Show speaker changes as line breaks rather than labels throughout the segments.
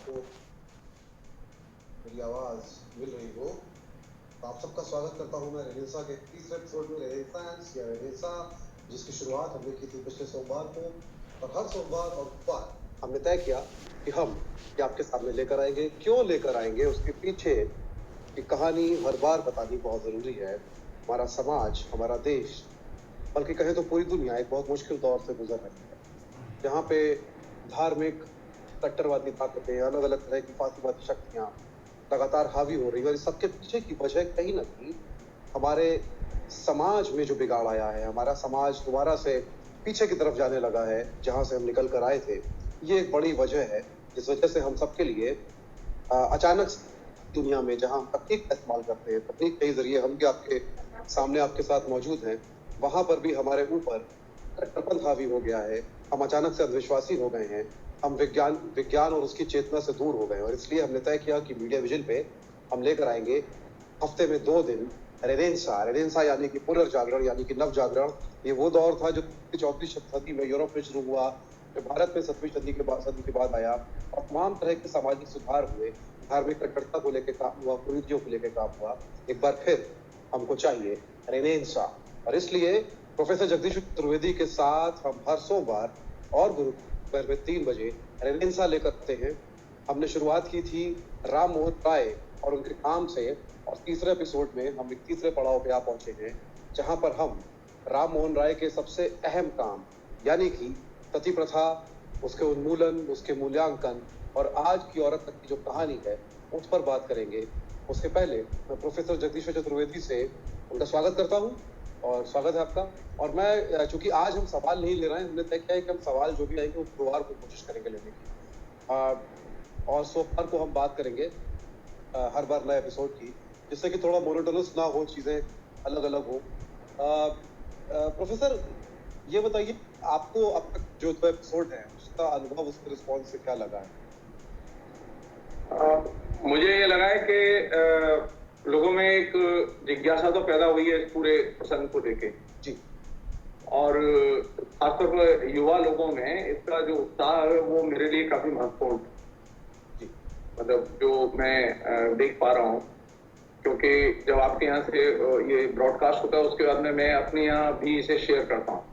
को मेरी आवाज मिल रही हो तो आप सबका स्वागत करता हूं मैं रेनेसा के तीसरे एपिसोड में रेनेसांस या रेनेसा, जिसकी शुरुआत हमने की थी पिछले सोमवार को। और हर सोमवार और बुधवार हमने तय किया कि हम ये आपके सामने लेकर आएंगे। क्यों लेकर आएंगे, उसके पीछे की कहानी हर बार बतानी बहुत जरूरी है। हमारा समाज, हमारा देश, बल्कि कहे तो पूरी दुनिया एक बहुत मुश्किल दौर से गुजर रही है, जहाँ पे धार्मिक कट्टरवादी ताकतें, अलग अलग तरह की फासिवादी शक्तियां लगातार हावी हो रही है। और इस सबके पीछे की वजह कहीं ना कहीं हमारे समाज में जो बिगाड़ आया है, हमारा समाज दोबारा से पीछे की तरफ जाने लगा है, जहां से हम निकल कर आए थे। ये एक बड़ी वजह है जिस वजह से हम सबके लिए अचानक दुनिया में जहां हम तकनीक का इस्तेमाल करते हैं, तकनीक के जरिए हम भी आपके सामने आपके साथ मौजूद हैं, वहां पर भी हमारे ऊपर कट्टरपंथ हावी हो गया है। हम अचानक से अंधविश्वासी हो गए हैं। हम विज्ञान और उसकी चेतना से दूर हो गए। और इसलिए हमने तय किया कि मीडिया विजन पे हम लेकर आएंगे हफ्ते में 2 दिन रेनेसा यानी कि पुनर्जागरण, यानी कि नव जागरण। ये वो दौर था जो 14वीं सदी में यूरोप में शुरू हुआ, जो भारत में 7वीं सदी के बाद आया, और तमाम तरह के सामाजिक सुधार हुए, धार्मिक कट्टरता को लेकर काम हुआ, कुरीतियों को लेकर काम हुआ। एक बार फिर हमको चाहिए रेनेसा। और इसलिए प्रोफेसर जगदीश चतुर्वेदी के साथ हम हर सोमवार और गुरुवार में 3 बजे रेनेसा लेकर आते हैं। हमने शुरुआत की थी राम मोहन राय और उनके काम से, और तीसरे एपिसोड में हम एक तीसरे पड़ाव पे आ पहुंचे हैं, जहां पर हम राम मोहन राय के सबसे अहम काम यानी कि सती प्रथा, उसके उन्मूलन, उसके मूल्यांकन और आज की औरत तक की जो कहानी है उस पर बात करेंगे। उसके पहले मैं प्रोफेसर जगदीश चतुर्वेदी से उनका स्वागत करता हूँ। और स्वागत है आपका। और मैं, चूंकि आज हम सवाल नहीं ले रहे हैं, हमने तय किया है कि हम सवाल जो भी आएंगे वो गुरुवार को कोशिश करेंगे लेने की, और सोमवार को हम बात करेंगे हर बार नए एपिसोड की, जिससे कि थोड़ा मोनोटोनस ना हो, चीजें अलग अलग हो। प्रोफेसर, ये बताइए, आपको अब तक जो 2 एपिसोड है उसका अनुभव, उसके रिस्पॉन्स से क्या लगा है?
मुझे ये लगा है कि लोगों में एक जिज्ञासा तो पैदा हुई है इस पूरे प्रसंग को लेके
जी।
और खासतौर पर युवा लोगों में इसका जो उत्साह है वो मेरे लिए काफी महत्वपूर्ण है। मतलब जो मैं देख पा रहा हूँ, क्योंकि जब आपके यहाँ से ये ब्रॉडकास्ट होता है उसके बाद में मैं अपने यहाँ भी इसे शेयर करता हूँ।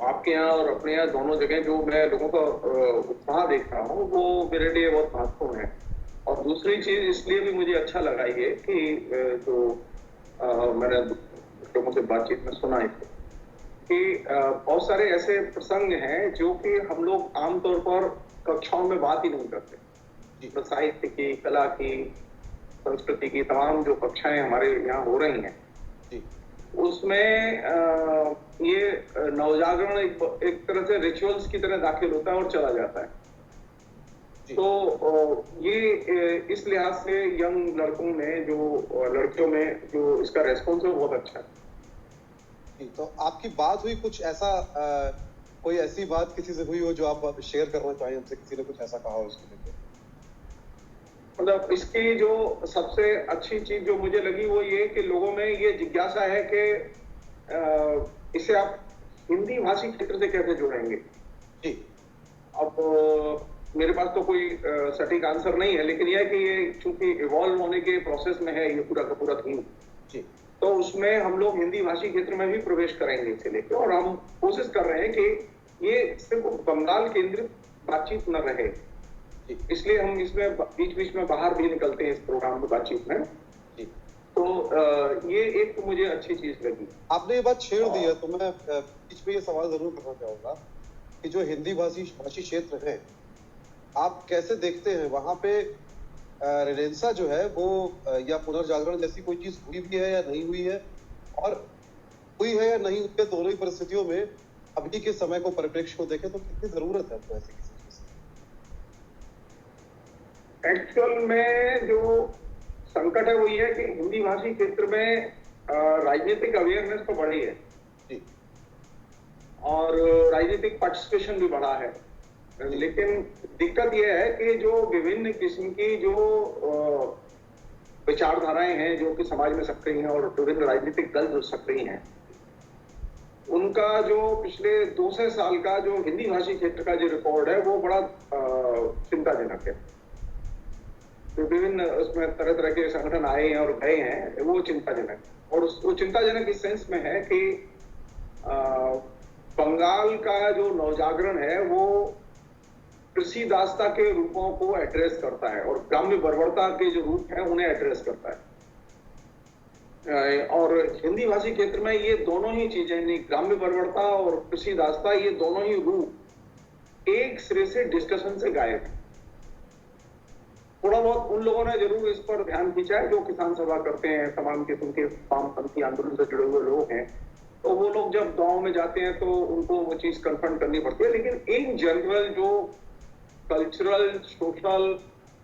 आपके यहाँ और अपने यहाँ दोनों जगह जो मैं लोगों का उत्साह देख रहा हूँ वो मेरे लिए बहुत महत्वपूर्ण है। और दूसरी चीज इसलिए भी मुझे अच्छा लगा ये कि जो मैंने लोगों से बातचीत में सुना है कि बहुत सारे ऐसे प्रसंग हैं जो कि हम लोग आमतौर पर कक्षाओं में बात ही नहीं करते। साहित्य की, कला की, संस्कृति की तमाम जो कक्षाएं हमारे यहाँ हो रही हैं उसमें ये नवजागरण एक तरह से रिचुअल्स की तरह दाखिल होता है और चला जाता है। तो ये इस लिहाज से यंग लड़कों में जो लड़कियों में जो इसका रेस्पॉन्स है बहुत अच्छा है।
तो आपकी बात हुई कुछ ऐसा, कोई ऐसी बात किसी से हुई हो जो आप शेयर करना चाहें हमसे, किसी ने कुछ ऐसा कहा हो इसको लेकर?
मतलब इसकी जो सबसे अच्छी चीज जो मुझे लगी वो ये कि लोगों में ये जिज्ञासा है कि इसे आप हिंदी भाषी क्षेत्र से कैसे जोड़ेंगे। जी। अब मेरे पास तो कोई सटीक आंसर नहीं है, लेकिन यह है कि ये चूंकि इवॉल्व होने के प्रोसेस में है ये पूरा का पूरा थीम, तो उसमें हम लोग हिंदी भाषी क्षेत्र में भी प्रवेश करेंगे इसे लेकर। और हम कोशिश कर रहे हैं कि ये सिर्फ बंगाल केंद्रित बातचीत न रहे, इसलिए हम इसमें बीच बीच में बाहर भी निकलते हैं इस प्रोग्राम में बातचीत में। तो ये एक तो मुझे अच्छी चीज लगी।
आपने ये बात छेड़ दी है तो मैं बीच में ये सवाल जरूर करना चाहूंगा कि जो हिंदी भाषी क्षेत्र है, आप कैसे देखते हैं वहां पे रेनेसा जो है वो या पुनर्जागरण जैसी कोई चीज हुई भी है या नहीं हुई है, और हुई है या नहीं हुई है, दोनों ही परिस्थितियों में अभी के समय को, परिप्रेक्ष्य को देखें तो कितनी जरूरत है आपको ऐसी किसी चीज की?
एक्चुअल में जो संकट है वो ये है कि हिंदी भाषी क्षेत्र में राजनीतिक अवेयरनेस तो बढ़ी है और राजनीतिक पार्टिसिपेशन भी बढ़ा है, लेकिन दिक्कत यह है कि जो विभिन्न किस्म की जो विचारधाराएं हैं जो कि समाज में सक्रिय हैं और विभिन्न राजनीतिक दल जो सक्रिय हैं, उनका जो पिछले 200 साल का जो हिंदी भाषी क्षेत्र का जो रिकॉर्ड है वो बड़ा चिंताजनक चिंताजनक है। तो विभिन्न उसमें तरह तरह के संगठन आए हैं और गए हैं, वो चिंताजनक है। और वो चिंताजनक इस सेंस में है कि बंगाल का जो नवजागरण है वो कृषि दासता के रूपों को एड्रेस करता है और ग्राम्य बर्बरता के जो रूप हैं उन्हें एड्रेस करता है। और हिंदी भाषी क्षेत्र में ये दोनों ही चीजें, ग्राम्य बर्बरता और कृषि दासता, ये दोनों ही रूप एक सिरे से डिस्कशन से गायब है। थोड़ा बहुत उन लोगों ने जरूर इस पर ध्यान खींचा है जो किसान सभा करते हैं, तमाम किस्म के वामपंथी आंदोलन से जुड़े हुए लोग हैं, तो वो लोग जब गांव में जाते हैं तो उनको वो चीज कन्फ्रंट करनी पड़ती है। लेकिन इन जनरल जो कल्चरल, सोशल,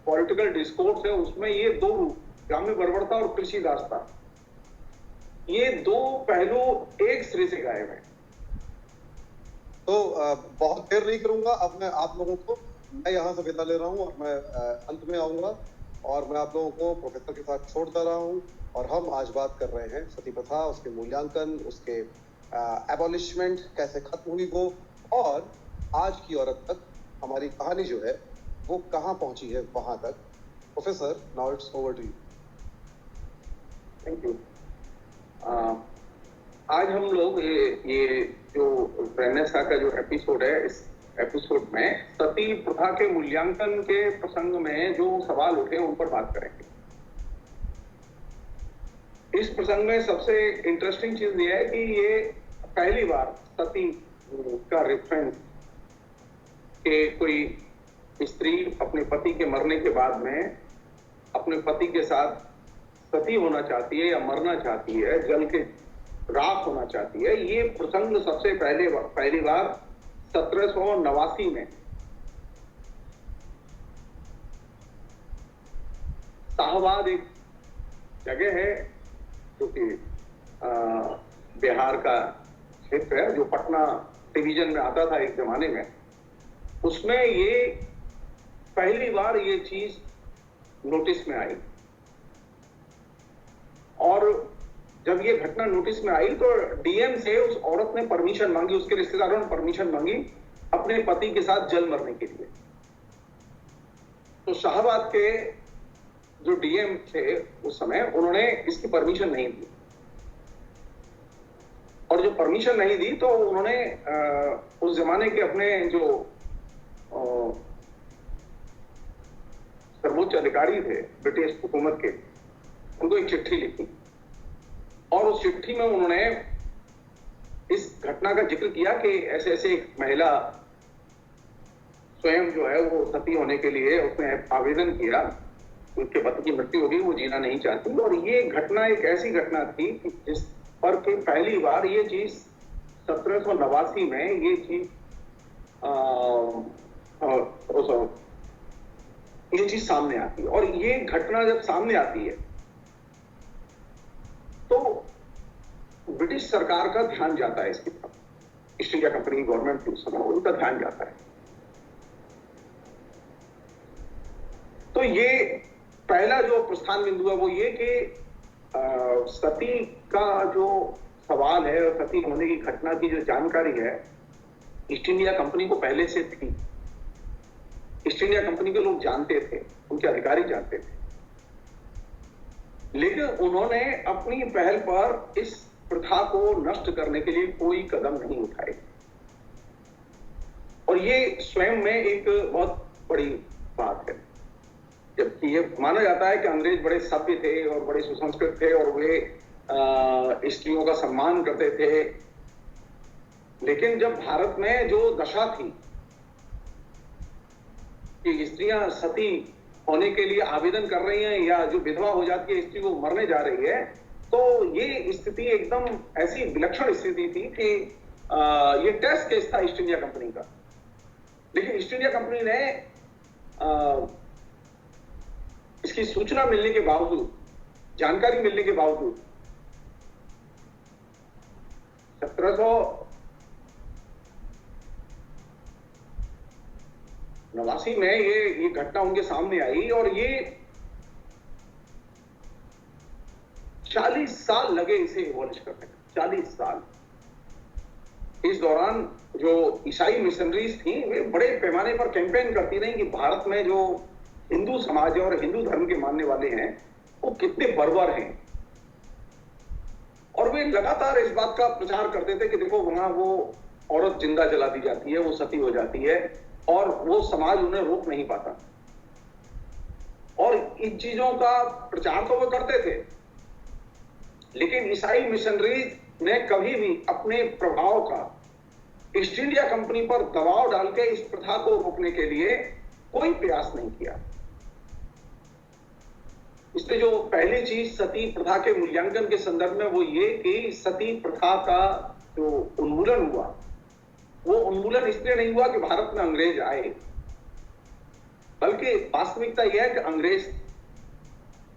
पॉलिटिकल डिस्कोर्स है उसमें ये दो रूप, ग्राम्य बर्बरता और कृषि दासता, ये दो पहलू एक सिरे से गायब है।
तो बहुत देर नहीं करूंगा, अब मैं आप लोगों को, मैं यहाँ से विदा ले रहा हूँ और मैं अंत में आऊंगा और मैं आप लोगों को प्रोफेसर के साथ छोड़ता रहा हूँ। और हम आज बात कर रहे हैं सती प्रथा, उसके मूल्यांकन, उसके एबॉलिशमेंट, कैसे खत्म हुई वो, और आज की औरत तक हमारी कहानी जो है वो कहाँ पहुंची है वहां तक। Professor, now it's over to you.
Thank you. आज हम लोग ये जो वेनेसा का जो एपिसोड है, इस एपिसोड में सती प्रथा के मूल्यांकन के प्रसंग में जो सवाल उठे उन पर बात करेंगे। इस प्रसंग में सबसे इंटरेस्टिंग चीज ये है कि ये पहली बार सती का रेफरेंस कि कोई स्त्री अपने पति के मरने के बाद में अपने पति के साथ सती होना चाहती है या मरना चाहती है, जल के राख होना चाहती है, ये प्रसंग सबसे पहली बार 1789 में शाहबाद एक जगह है जो कि बिहार का क्षेत्र है, जो पटना डिवीजन में आता था एक जमाने में, उसमें ये पहली बार ये चीज नोटिस में आई। और जब ये घटना नोटिस में आई तो डीएम से उस औरत ने परमिशन मांगी, उसके रिश्तेदारों ने परमिशन मांगी अपने पति के साथ जल मरने के लिए। तो शाहबाद के जो डीएम थे उस समय, उन्होंने इसकी परमिशन नहीं दी, और जो परमिशन नहीं दी तो उन्होंने उस जमाने के अपने जो सर्वोच्च अधिकारी थे ब्रिटिश हुकूमत के, उनको एक चिट्ठी लिखी और उस चिट्ठी में उन्होंने इस घटना का जिक्र किया कि ऐसे ऐसे एक महिला स्वयं जो है वो सती होने के लिए उसने आवेदन किया, उसके पति की मृत्यु हो गई, वो जीना नहीं चाहती। और ये घटना एक ऐसी घटना थी कि जिस पर कि पहली बार ये चीज 1789 में ये चीज सामने आती है। और ये घटना जब सामने आती है तो ब्रिटिश सरकार का ध्यान जाता है इसकी तरफ, ईस्ट इंडिया कंपनी की गवर्नमेंट की उस समय, उनका ध्यान जाता है। तो ये पहला जो प्रस्थान बिंदु है वो ये कि सती का जो सवाल है और सती होने की घटना की जो जानकारी है ईस्ट इंडिया कंपनी को पहले से थी। ईस्ट इंडिया कंपनी के लोग जानते थे, उनके अधिकारी जानते थे, लेकिन उन्होंने अपनी पहल पर इस प्रथा को नष्ट करने के लिए कोई कदम नहीं उठाए। और ये स्वयं में एक बहुत बड़ी बात है, जबकि ये माना जाता है कि अंग्रेज बड़े सभ्य थे और बड़े सुसंस्कृत थे और वे स्त्रियों का सम्मान करते थे। लेकिन जब भारत में जो दशा थी कि स्त्रियां सती होने के लिए आवेदन कर रही हैं या जो विधवा हो जाती है स्त्री वो मरने जा रही है, तो ये स्थिति एकदम ऐसी विलक्षण स्थिति थी कि ये टेस्ट केस था ईस्ट इंडिया कंपनी का। लेकिन ईस्ट इंडिया कंपनी ने इसकी सूचना मिलने के बावजूद, जानकारी मिलने के बावजूद 1789 में ये घटना उनके सामने आई और ये 40 साल लगे इसे एबॉलिश करने में। 40 साल इस दौरान जो ईसाई मिशनरीज थी वे बड़े पैमाने पर कैंपेन करती रही कि भारत में जो हिंदू समाज है और हिंदू धर्म के मानने वाले हैं वो कितने बर्बर हैं, और वे लगातार इस बात का प्रचार करते थे कि देखो वहां वो औरत जिंदा जला दी जाती है, वो सती हो जाती है और वो समाज उन्हें रोक नहीं पाता। और इन चीजों का प्रचार तो वो करते थे, लेकिन ईसाई मिशनरीज ने कभी भी अपने प्रभाव का ईस्ट इंडिया कंपनी पर दबाव डाल के इस प्रथा को रोकने के लिए कोई प्रयास नहीं किया। इसलिए जो पहली चीज सती प्रथा के मूल्यांकन के संदर्भ में वो ये कि सती प्रथा का जो उन्मूलन हुआ वो उन्मूलन इसलिए नहीं हुआ कि भारत में अंग्रेज आए, बल्कि वास्तविकता यह है कि अंग्रेज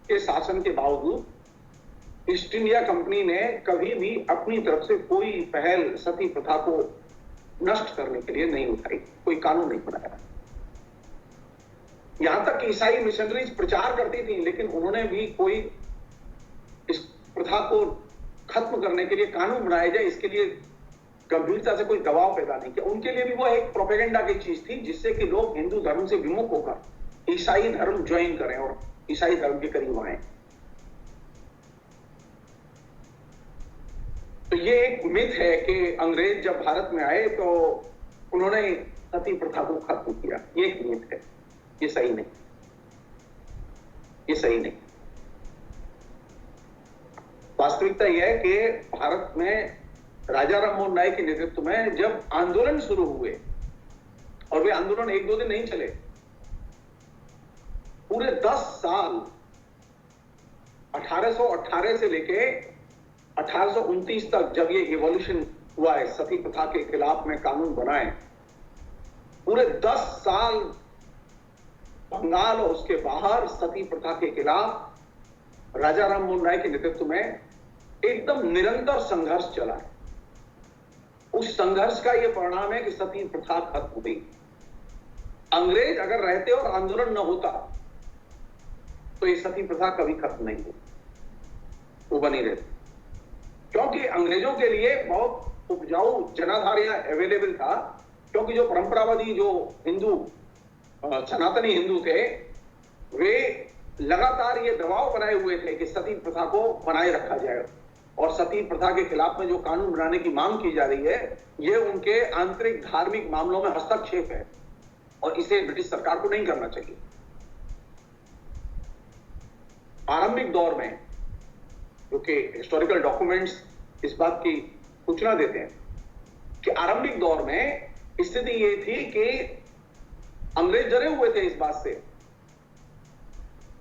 के शासन के बावजूद ईस्ट इंडिया कंपनी ने कभी भी अपनी तरफ से कोई पहल सती प्रथा को नष्ट करने के लिए नहीं उठाई, कोई कानून नहीं बनाया। यहां तक कि ईसाई मिशनरीज प्रचार करती थी, लेकिन उन्होंने भी कोई इस प्रथा को खत्म करने के लिए कानून बनाया जाए इसके लिए गंभीरता से कोई दबाव पैदा नहीं किया। उनके लिए भी वो एक प्रोपेगेंडा की चीज थी जिससे कि लोग हिंदू धर्म से विमुख होकर ईसाई धर्म ज्वाइन करें और ईसाई धर्म के करीब आए। तो ये एक मिथ है कि अंग्रेज जब भारत में आए तो उन्होंने सती प्रथा को खत्म किया, ये एक मिथ है, ये सही नहीं, ये सही नहीं। वास्तविकता यह है कि भारत में राजा राममोहन राय के नेतृत्व में जब आंदोलन शुरू हुए, और वे आंदोलन एक दो दिन नहीं चले, पूरे 10 साल 1818 से लेके 1829 तक जब ये इवोल्यूशन हुआ है सती प्रथा के खिलाफ में कानून बनाए, पूरे 10 साल बंगाल और उसके बाहर सती प्रथा के खिलाफ राजा राममोहन राय के नेतृत्व में एकदम निरंतर संघर्ष चला है। उस संघर्ष का यह परिणाम है कि सती प्रथा खत्म हो गई। अंग्रेज अगर रहते और आंदोलन न होता तो ये सती प्रथा कभी खत्म नहीं होती, वो बनी रहती, क्योंकि अंग्रेजों के लिए बहुत उपजाऊ जनाधार यहां अवेलेबल था। क्योंकि जो परंपरावादी जो हिंदू सनातनी हिंदू थे वे लगातार ये दबाव बनाए हुए थे कि सती प्रथा को बनाए रखा जाए, और सती प्रथा के खिलाफ में जो कानून बनाने की मांग की जा रही है ये उनके आंतरिक धार्मिक मामलों में हस्तक्षेप है और इसे ब्रिटिश सरकार को नहीं करना चाहिए। आरंभिक दौर में क्योंकि हिस्टोरिकल डॉक्यूमेंट्स इस बात की सूचना देते हैं कि आरंभिक दौर में स्थिति ये थी कि अंग्रेज डरे हुए थे इस बात से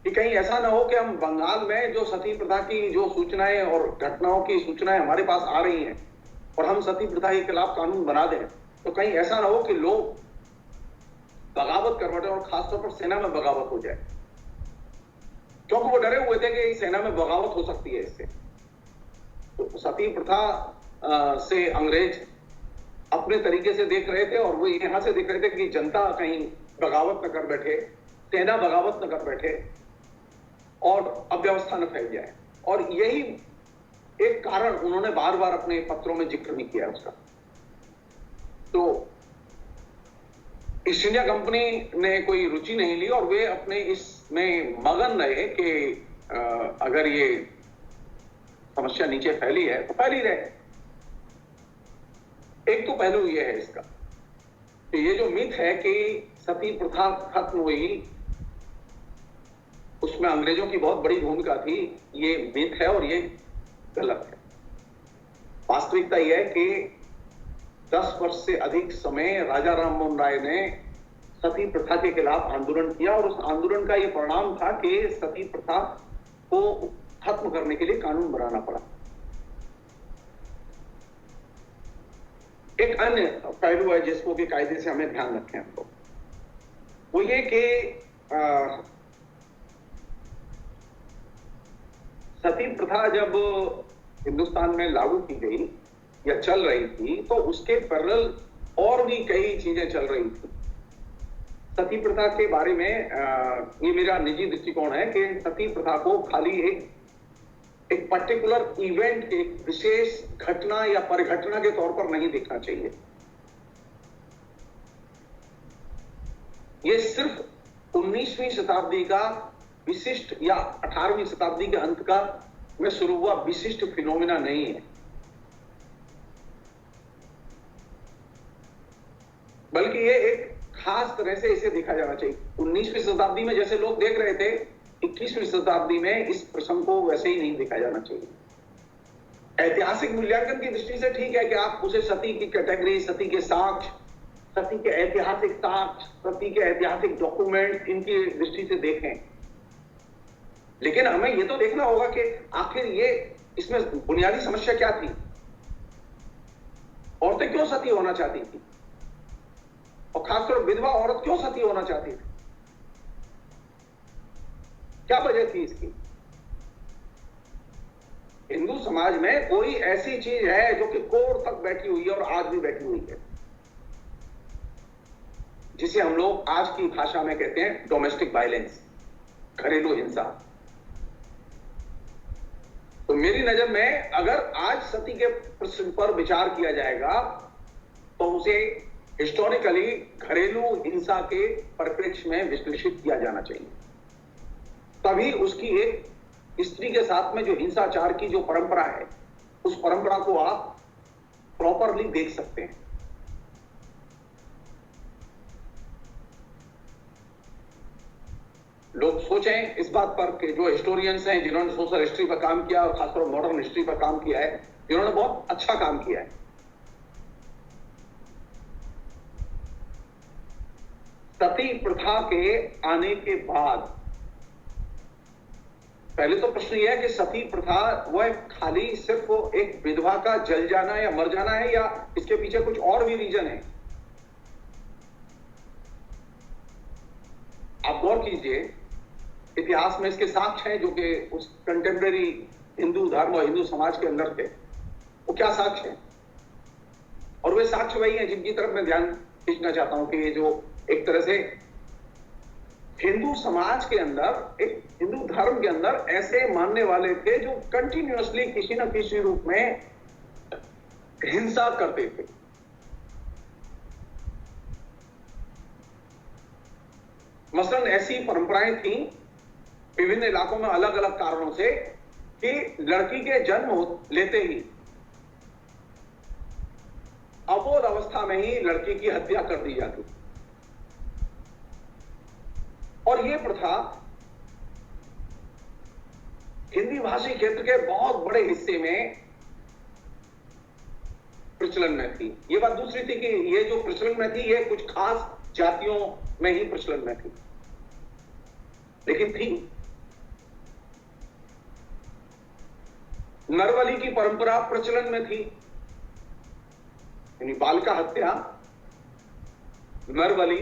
कि कहीं ऐसा ना हो कि हम बंगाल में जो सती प्रथा की जो सूचनाएं और घटनाओं की सूचनाएं हमारे पास आ रही हैं और हम सती प्रथा के खिलाफ कानून बना दें, तो कहीं ऐसा ना हो कि लोग बगावत कर बैठे और खासतौर पर सेना में बगावत हो जाए, क्योंकि वो डरे हुए थे कि सेना में बगावत हो सकती है इससे। तो सती प्रथा से अंग्रेज अपने तरीके से देख रहे थे और वो यहां से देख रहे थे कि जनता कहीं बगावत न कर बैठे, सेना बगावत न कर बैठे और अव्यवस्था न फैल जाए, और यही एक कारण उन्होंने बार बार अपने पत्रों में जिक्र भी किया उसका। तो ईस्ट इंडिया कंपनी ने कोई रुचि नहीं ली और वे अपने इसमें मगन रहे कि अगर ये समस्या नीचे फैली है तो फैली रहे। एक तो पहलू ये है इसका कि ये जो मिथ है कि सती प्रथा खत्म हुई उसमें अंग्रेजों की बहुत बड़ी भूमिका थी, ये मिथ है और ये गलत है। वास्तविकता यह है कि 10 वर्ष से अधिक समय राजा राममोहन राय ने सती प्रथा के खिलाफ आंदोलन किया और उस आंदोलन का यह परिणाम था कि सती प्रथा को खत्म करने के लिए कानून बनाना पड़ा। एक अन्य पहलू है जिसको कि कायदे से हमें ध्यान रखें हमको, वो ये कि सती प्रथा जब हिंदुस्तान में लागू की गई या चल रही थी तो उसके पैरेलल और भी कई चीजें चल रही थी। सती प्रथा के बारे में ये मेरा निजी दृष्टिकोण है कि सती प्रथा को खाली एक एक पर्टिकुलर इवेंट, एक विशेष घटना या परिघटना के तौर पर नहीं देखना चाहिए। ये सिर्फ 19वीं शताब्दी का विशिष्ट या 18वीं शताब्दी के अंत का में शुरू हुआ विशिष्ट फिनोमिना नहीं है, बल्कि ये एक खास तरह से इसे देखा जाना चाहिए। 19वीं शताब्दी में जैसे लोग देख रहे थे, 21वीं शताब्दी में इस प्रसंग को वैसे ही नहीं देखा जाना चाहिए। ऐतिहासिक मूल्यांकन की दृष्टि से ठीक है कि आप उसे सती की कैटेगरी, सती के साक्ष्य, सती के ऐतिहासिक साक्ष्य, सती के ऐतिहासिक डॉक्यूमेंट, इनकी दृष्टि से देखें, लेकिन हमें यह तो देखना होगा कि आखिर ये इसमें बुनियादी समस्या क्या थी। औरतें क्यों सती होना चाहती थी, और खासकर विधवा औरत क्यों सती होना चाहती थी, क्या वजह थी इसकी। हिंदू समाज में कोई ऐसी चीज है जो कि कोर तक बैठी हुई है और आज भी बैठी हुई है, जिसे हम लोग आज की भाषा में कहते हैं डोमेस्टिक वायलेंस, घरेलू हिंसा। तो मेरी नजर में अगर आज सती के प्रश्न पर विचार किया जाएगा तो उसे हिस्टोरिकली घरेलू हिंसा के परिप्रेक्ष्य में विश्लेषित किया जाना चाहिए। तभी उसकी एक स्त्री के साथ में जो हिंसाचार की जो परंपरा है, उस परंपरा को आप प्रॉपरली देख सकते हैं। लोग सोचें इस बात पर कि जो हिस्टोरियंस हैं, जिन्होंने सोशल हिस्ट्री पर काम किया और खासकर मॉडर्न हिस्ट्री पर काम किया है, जिन्होंने बहुत अच्छा काम किया है। सती प्रथा के आने के बाद पहले तो प्रश्न यह है कि सती प्रथा वह खाली सिर्फ एक विधवा का जल जाना या मर जाना है, या इसके पीछे कुछ और भी रीजन है। आप गौर कीजिए, इतिहास में इसके साक्ष्य हैं जो कि उस कंटेम्परेरी हिंदू धर्म और हिंदू समाज के अंदर थे। वो क्या साक्ष्य हैं, और वे साक्ष्य वही हैं जिनकी तरफ मैं ध्यान खींचना चाहता हूं कि ये जो एक तरह से हिंदू समाज के अंदर, एक हिंदू धर्म के अंदर ऐसे मानने वाले थे जो कंटिन्यूअसली किसी न किसी रूप में हिंसा करते थे। मसलन ऐसी परंपराएं थी विभिन्न इलाकों में अलग अलग कारणों से कि लड़की के जन्म लेते ही अबोध अवस्था में ही लड़की की हत्या कर दी जाती, और यह प्रथा हिंदी भाषी क्षेत्र के बहुत बड़े हिस्से में प्रचलन में थी। यह बात दूसरी थी कि यह जो प्रचलन में थी, यह कुछ खास जातियों में ही प्रचलन में थी, लेकिन थी। नरबलि की परंपरा प्रचलन में थी, यानी बालिका हत्या, नरबलि,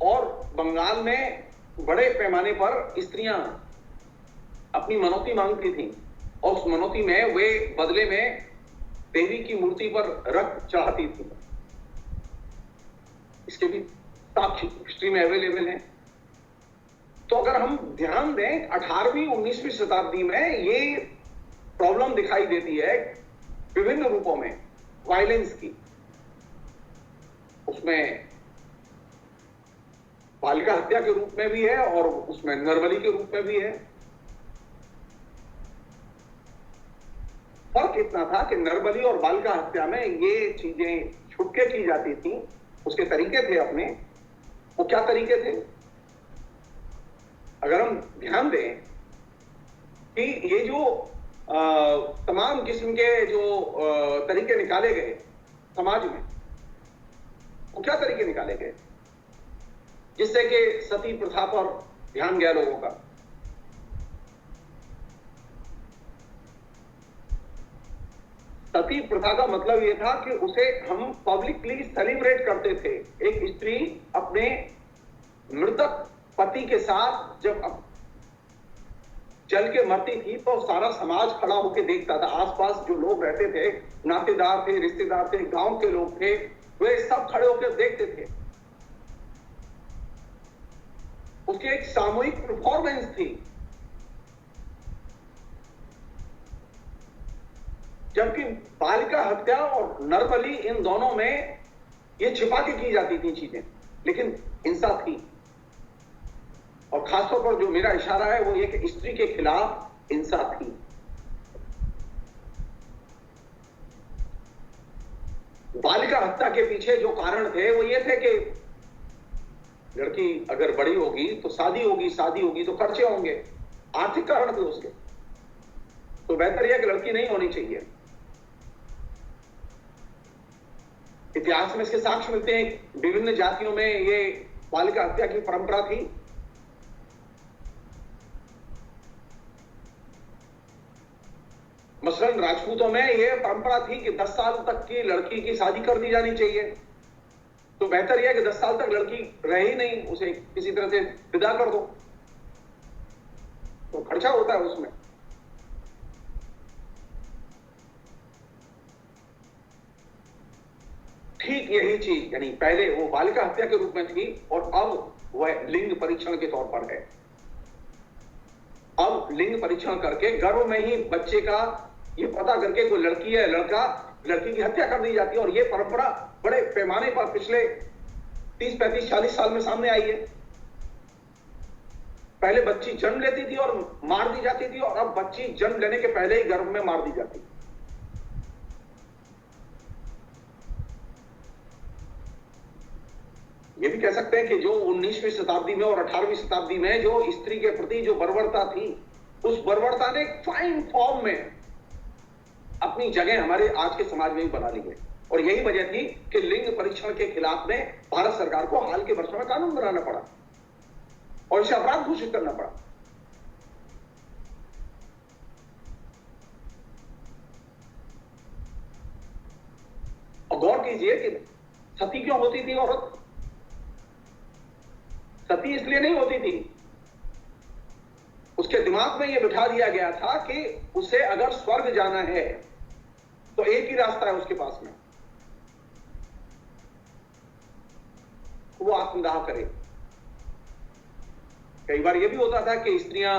और बंगाल में बड़े पैमाने पर स्त्रियां अपनी मनौती मांगती थीं, और उस मनौती में वे बदले में देवी की मूर्ति पर रक्त चढ़ाती थी। इसके भी साक्ष्य हिस्ट्री में अवेलेबल हैं। तो अगर हम ध्यान दें, 18वीं 19वीं शताब्दी में ये प्रॉब्लम दिखाई देती है विभिन्न रूपों में वायलेंस की। उसमें बालिका हत्या के रूप में भी है और उसमें नरबलि के रूप में भी है। फर्क इतना था कि नरबलि और बालिका हत्या में ये चीजें छुटके की जाती थी, उसके तरीके थे अपने। वो क्या तरीके थे? अगर हम ध्यान दें कि ये जो तमाम किस्म के जो तरीके निकाले गए समाज में, वो क्या तरीके निकाले गए जिससे कि सती प्रथा पर ध्यान गया लोगों का? सती प्रथा का मतलब यह था कि उसे हम पब्लिकली सेलिब्रेट करते थे। एक स्त्री अपने मृतक पति के साथ जब जल के मरती थी तो सारा समाज खड़ा होकर देखता था। आसपास जो लोग रहते थे, नातेदार थे, रिश्तेदार थे, गांव के लोग थे, वे सब खड़े होकर देखते थे। उसकी एक सामूहिक परफॉर्मेंस थी। जबकि बालिका हत्या और नरबली, इन दोनों में ये छिपा के की जाती थी चीजें, लेकिन हिंसा थी। और खासतौर पर जो मेरा इशारा है वो ये कि स्त्री के खिलाफ हिंसा थी। बालिका हत्या के पीछे जो कारण थे वो ये थे कि लड़की अगर बड़ी होगी तो शादी होगी तो खर्चे होंगे, आर्थिक कारण थे उसके, तो बेहतर यह कि लड़की नहीं होनी चाहिए। इतिहास में इसके साक्ष्य मिलते हैं, विभिन्न जातियों में ये बालिका हत्या की परंपरा थी। मसलन राजपूतों में यह परंपरा थी कि 10 साल तक की लड़की की शादी कर दी जानी चाहिए, तो बेहतर यह है कि 10 साल तक लड़की रहे ही नहीं, उसे किसी तरह से विदा कर दो, तो खर्चा होता है उसमें। ठीक यही चीज यानी पहले वो बालिका हत्या के रूप में थी और अब वह लिंग परीक्षण के तौर पर है। अब लिंग परीक्षण करके गर्भ में ही बच्चे का ये पता करके कोई लड़की है लड़का, लड़की की हत्या कर दी जाती है। और ये परंपरा बड़े पैमाने पर पिछले 30, 35, 40 साल में सामने आई है। पहले बच्ची जन्म लेती थी और मार दी जाती थी, और अब बच्ची जन्म लेने के पहले ही गर्भ में मार दी जाती है। ये भी कह सकते हैं कि जो 19वीं शताब्दी में और 18वीं शताब्दी में जो स्त्री के प्रति जो बर्बरता थी, उस बर्बरता ने फाइन फॉर्म में अपनी जगह हमारे आज के समाज में भी बना ली है। और यही वजह थी कि लिंग परीक्षण के खिलाफ में भारत सरकार को हाल के वर्षों में कानून बनाना पड़ा और इसे अपराध घोषित करना पड़ा। और गौर कीजिए कि सती क्यों होती थी औरत? सती इसलिए नहीं होती थी, उसके दिमाग में यह बिठा दिया गया था कि उसे अगर स्वर्ग जाना है तो एक ही रास्ता है उसके पास में, वो आत्मदाह करे। कई बार यह भी होता था कि स्त्रियां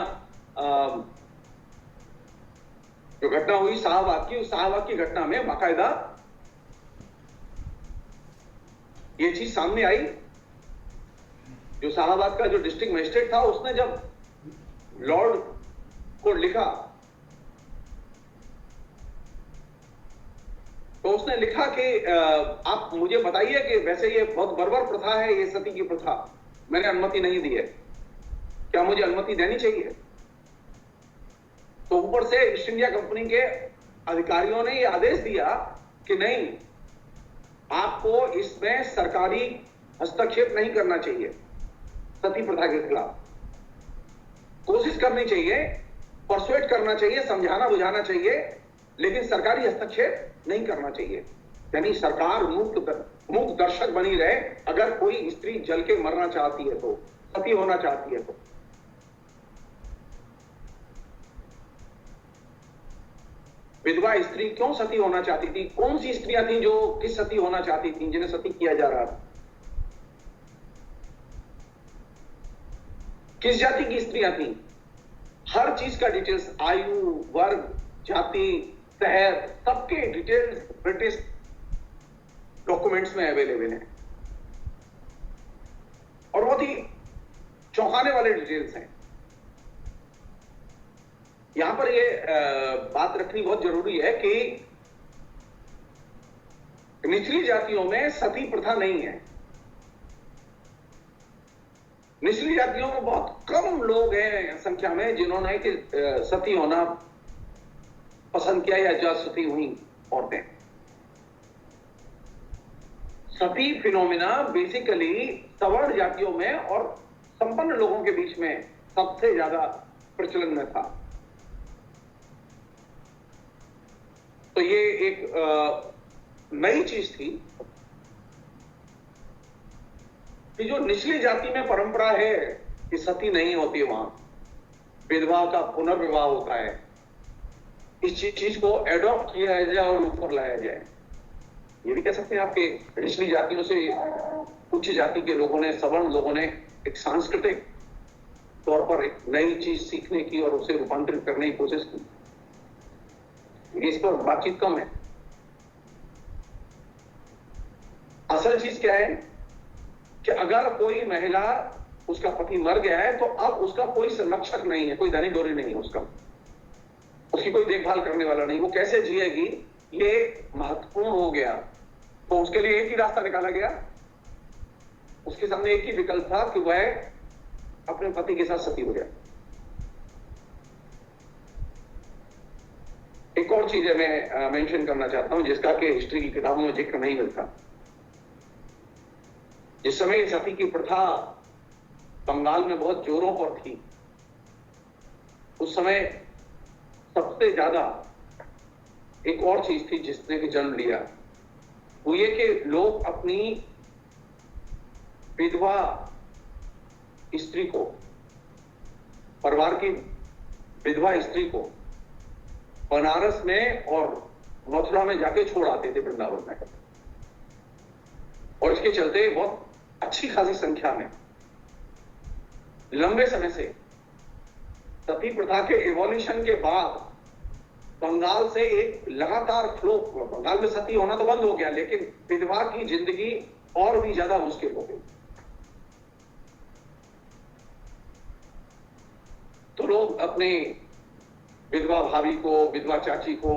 जो घटना हुई शाहबाग की, उस शाहबाग की घटना में बाकायदा यह चीज सामने आई। जो शाहबाग का जो डिस्ट्रिक्ट मजिस्ट्रेट था, उसने जब लॉर्ड को लिखा तो उसने लिखा कि आप मुझे बताइए कि वैसे ये बहुत बर्बर प्रथा है, ये सती की प्रथा, मैंने अनुमति नहीं दी है, क्या मुझे अनुमति देनी चाहिए? तो ऊपर से ईस्ट इंडिया कंपनी के अधिकारियों ने यह आदेश दिया कि नहीं, आपको इसमें सरकारी हस्तक्षेप नहीं करना चाहिए, सती प्रथा के खिलाफ कोशिश करनी चाहिए, परसुएट करना चाहिए, समझाना बुझाना चाहिए, लेकिन सरकारी हस्तक्षेप नहीं करना चाहिए। यानी सरकार मूक दर्शक बनी रहे। अगर कोई स्त्री जल के मरना चाहती है, तो सती होना चाहती है, तो विधवा स्त्री क्यों सती होना चाहती थी? कौन सी स्त्रियां थी जो किस सती होना चाहती थी, जिन्हें सती किया जा रहा था? किस जाति की स्त्रियां थी? हर चीज का डिटेल्स, आयु, वर्ग, जाति, शहर, सबके डिटेल्स ब्रिटिश डॉक्यूमेंट्स में अवेलेबल हैं और बहुत ही चौंकाने वाले डिटेल्स हैं। यहां पर यह बात रखनी बहुत जरूरी है कि निचली जातियों में सती प्रथा नहीं है। निचली जातियों में बहुत कम लोग हैं संख्या में जिन्होंने कि सती होना पसंद किया या जो सती हुई औरतें। सती फिनोमिना बेसिकली सवर्ण जातियों में और संपन्न लोगों के बीच में सबसे ज्यादा प्रचलन में था। तो ये एक नई चीज थी कि जो निचली जाति में परंपरा है कि सती नहीं होती, वहां विधवा का पुनर्विवाह होता है, इस चीज को एडॉप्ट किया जाए और ऊपर लाया जाए। ये भी कह सकते हैं आपके निचली जातियों से उच्च जाति के लोगों ने, सवर्ण लोगों ने एक सांस्कृतिक तौर पर एक नई चीज सीखने की और उसे रूपांतरित करने की कोशिश की। इस पर बातचीत कम है। असल चीज क्या है कि अगर कोई महिला, उसका पति मर गया है तो अब उसका कोई संरक्षक नहीं है, कोई धनी डोरी नहीं है, उसकी कोई देखभाल करने वाला नहीं, वो कैसे जिएगी ये महत्वपूर्ण हो गया। तो उसके लिए एक ही रास्ता निकाला गया, उसके सामने एक ही विकल्प था कि वह अपने पति के साथ सती हो जाए। एक और चीज है मैं मेंशन करना चाहता हूं जिसका कि हिस्ट्री की किताबों में जिक्र नहीं मिलता। जिस समय सती की प्रथा बंगाल में बहुत जोरों पर थी, उस समय सबसे ज्यादा एक और चीज थी जिसने कि जन्म लिया, वो ये कि लोग अपनी विधवा स्त्री को, परिवार की विधवा स्त्री को बनारस में और मथुरा में जाके छोड़ आते थे, वृंदावन में। और इसके चलते बहुत अच्छी खासी संख्या में लंबे समय से सती प्रथा के इवोल्यूशन के बाद बंगाल से एक लगातार फ्लो, बंगाल में सती होना तो बंद हो गया, लेकिन विधवा की जिंदगी और भी ज्यादा मुश्किल हो गई। तो लोग अपने विधवा भाभी को, विधवा चाची को,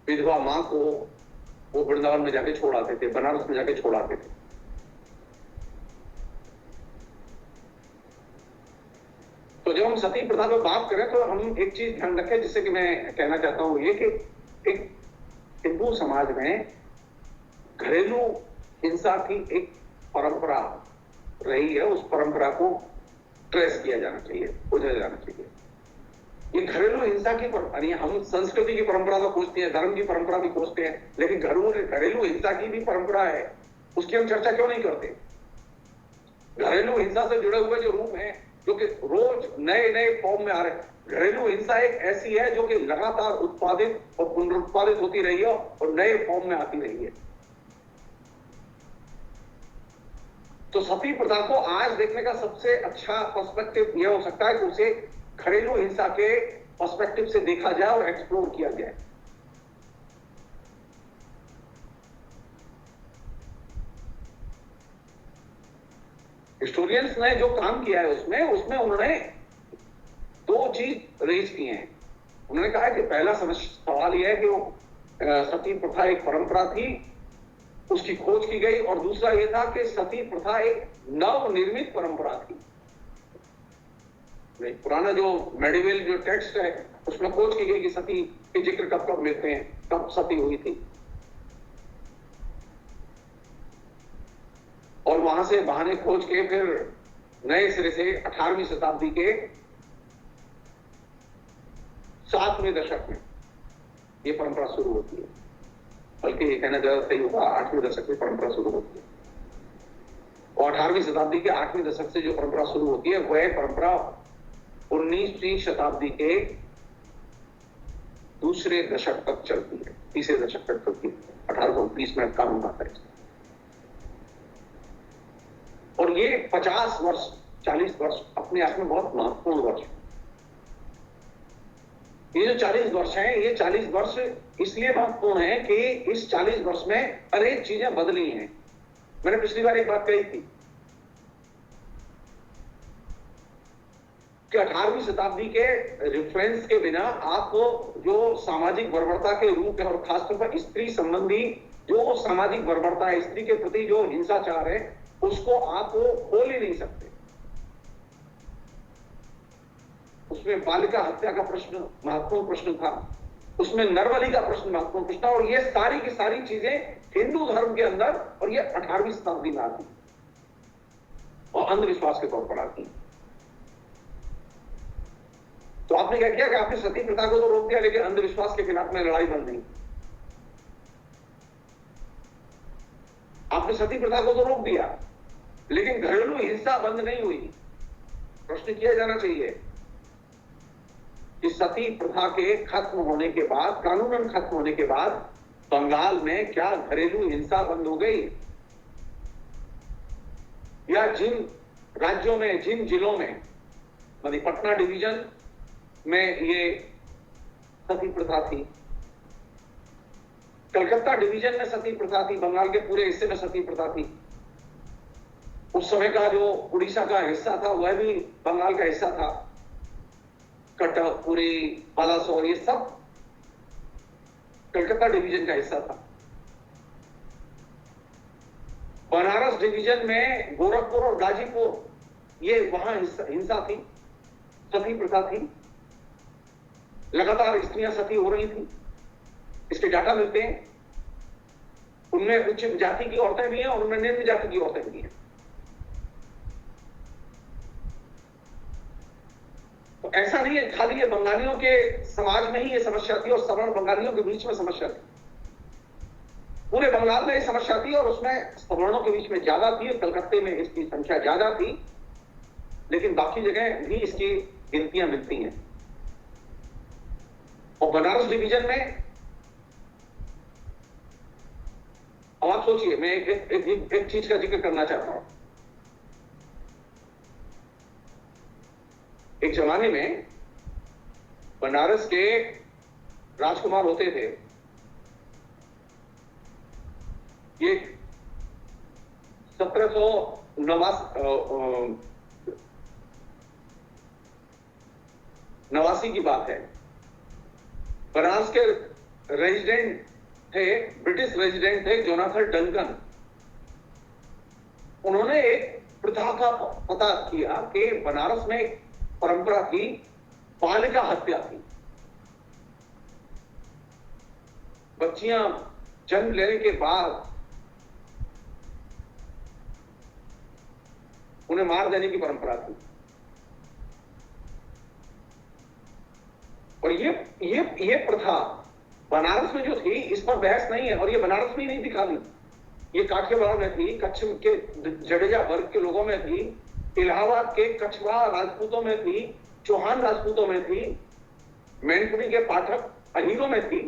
विधवा मां को वो वृंदावन में जाके छोड़ आते थे, बनारस में जाके छोड़ आते थे। तो जब हम सती प्रथा पर बात करें तो हम एक चीज ध्यान रखें, जिससे कि मैं कहना चाहता हूं ये कि एक हिंदू समाज में घरेलू हिंसा की एक परंपरा रही है, उस परंपरा को ट्रेस किया जाना चाहिए, खोजा जाना चाहिए। ये घरेलू हिंसा की परंपरा, हम संस्कृति की परंपरा तो खोजते हैं, धर्म की परंपरा भी खोजते हैं, लेकिन घरेलू हिंसा की भी परंपरा है, उसकी हम चर्चा क्यों नहीं करते? घरेलू हिंसा से जुड़े हुए जो रूप हैं, जो कि रोज नए नए फॉर्म में आ रहे हैं। घरेलू हिंसा एक ऐसी है जो कि लगातार उत्पादित और पुनरुत्पादित होती रही है और नए फॉर्म में आती रही है। तो सती प्रथा को आज देखने का सबसे अच्छा पर्सपेक्टिव यह हो सकता है कि उसे घरेलू हिंसा के पर्सपेक्टिव से देखा जाए और एक्सप्लोर किया जाए। हिस्टोरियंस ने जो काम किया है उसमें उन्होंने दो चीज रेज की हैं। उन्होंने कहा है कि पहला सवाल यह है कि वो सती प्रथा एक परंपरा थी, उसकी खोज की गई, और दूसरा यह था कि सती प्रथा एक नवनिर्मित परंपरा थी। पुराना जो मेडिवल जो टेक्स्ट है उसमें खोज की गई कि सती के जिक्र कब कब मिलते हैं, कब सती हुई थी, और वहां से बहाने खोज के फिर नए सिरे से 18वीं शताब्दी के 7वें दशक में ये परंपरा शुरू होती है। बल्कि ये कहना ज्यादा सही होगा, 8वें दशक में परंपरा शुरू होती है। और 18वीं शताब्दी के 8वें दशक से जो परंपरा शुरू होती है वह परंपरा 19वीं शताब्दी के दूसरे दशक तक चलती है, तीसरे दशक तक चलती है। 1829 में कानून आता है। और ये 50 वर्ष 40 वर्ष अपने आप में बहुत महत्वपूर्ण वर्ष। ये जो 40 वर्ष हैं, ये 40 वर्ष इसलिए महत्वपूर्ण है कि इस 40 वर्ष में अनेक चीजें बदली हैं। मैंने पिछली बार एक बात कही थी कि 18वीं शताब्दी के रेफरेंस के बिना आप जो सामाजिक बर्बरता के रूप है, और खासतौर पर स्त्री संबंधी जो सामाजिक बर्बरता है, स्त्री के प्रति जो हिंसाचार है, उसको आप खोल ही नहीं सकते। उसमें बालिका हत्या का प्रश्न महत्वपूर्ण प्रश्न था, उसमें नरबली का प्रश्न महत्वपूर्ण प्रश्न था, और ये सारी की सारी चीजें हिंदू धर्म के अंदर, और ये 18वीं शताब्दी में आती और अंधविश्वास के तौर पर आती। तो आपने क्या किया कि आपने सती प्रथा को तो रोक दिया, लेकिन अंधविश्वास के खिलाफ में लड़ाई बंद नहीं। आपने सती प्रथा को तो रोक दिया, लेकिन घरेलू हिंसा बंद नहीं हुई। प्रश्न किया जाना चाहिए कि सती प्रथा के खत्म होने के बाद, कानूनन खत्म होने के बाद, बंगाल में क्या घरेलू हिंसा बंद हो गई? या जिन राज्यों में, जिन जिलों में, पटना डिवीजन में ये सती प्रथा थी, कलकत्ता डिवीजन में सती प्रथा थी, बंगाल के पूरे हिस्से में सती प्रथा थी। उस समय का जो उड़ीसा का हिस्सा था वह भी बंगाल का हिस्सा था। कटक, पुरी, बालासोर, ये सब कलकत्ता डिवीजन का हिस्सा था। बनारस डिवीजन में गोरखपुर और गाजीपुर, ये वहां हिंसा थी, सती प्रथा थी, लगातार स्त्रियां सती हो रही थी, इसके डाटा मिलते हैं। उनमें उच्च जाति की औरतें भी हैं और उनमें निम्न जाति की औरतें भी हैं। तो ऐसा नहीं है खाली ये बंगालियों के समाज में ही ये समस्या थी और सवर्ण बंगालियों के बीच में समस्या थी, पूरे बंगाल में ये समस्या थी और उसमें सवर्णों के बीच में ज्यादा थी। कलकत्ते में इसकी संख्या ज्यादा थी, लेकिन बाकी जगह भी इसकी गिनतियां मिलती हैं। और बनारस डिवीजन में अब आप सोचिए, मैं एक चीज का जिक्र करना चाहता हूं। एक जमाने में बनारस के राजकुमार होते थे, ये 1789 की बात है। बनारस के रेजिडेंट थे, ब्रिटिश रेजिडेंट थे जोनाथन डंकन। उन्होंने एक प्रथा का पता किया कि बनारस में एक परंपरा थी, बालिका हत्या थी। बच्चियां जन्म लेने के बाद उन्हें मार देने की परंपरा थी। और ये प्रथा बनारस में जो थी, इस पर बहस नहीं है। और ये बनारस में ही नहीं दिखा दी, ये काठियावाड़ में थी, कच्छ के जडेजा वर्ग के लोगों में थी, इलाहाबाद के कछवा राजपूतों में थी, चौहान राजपूतों में थी, मैनपुरी के पाठक अहीरों में थी,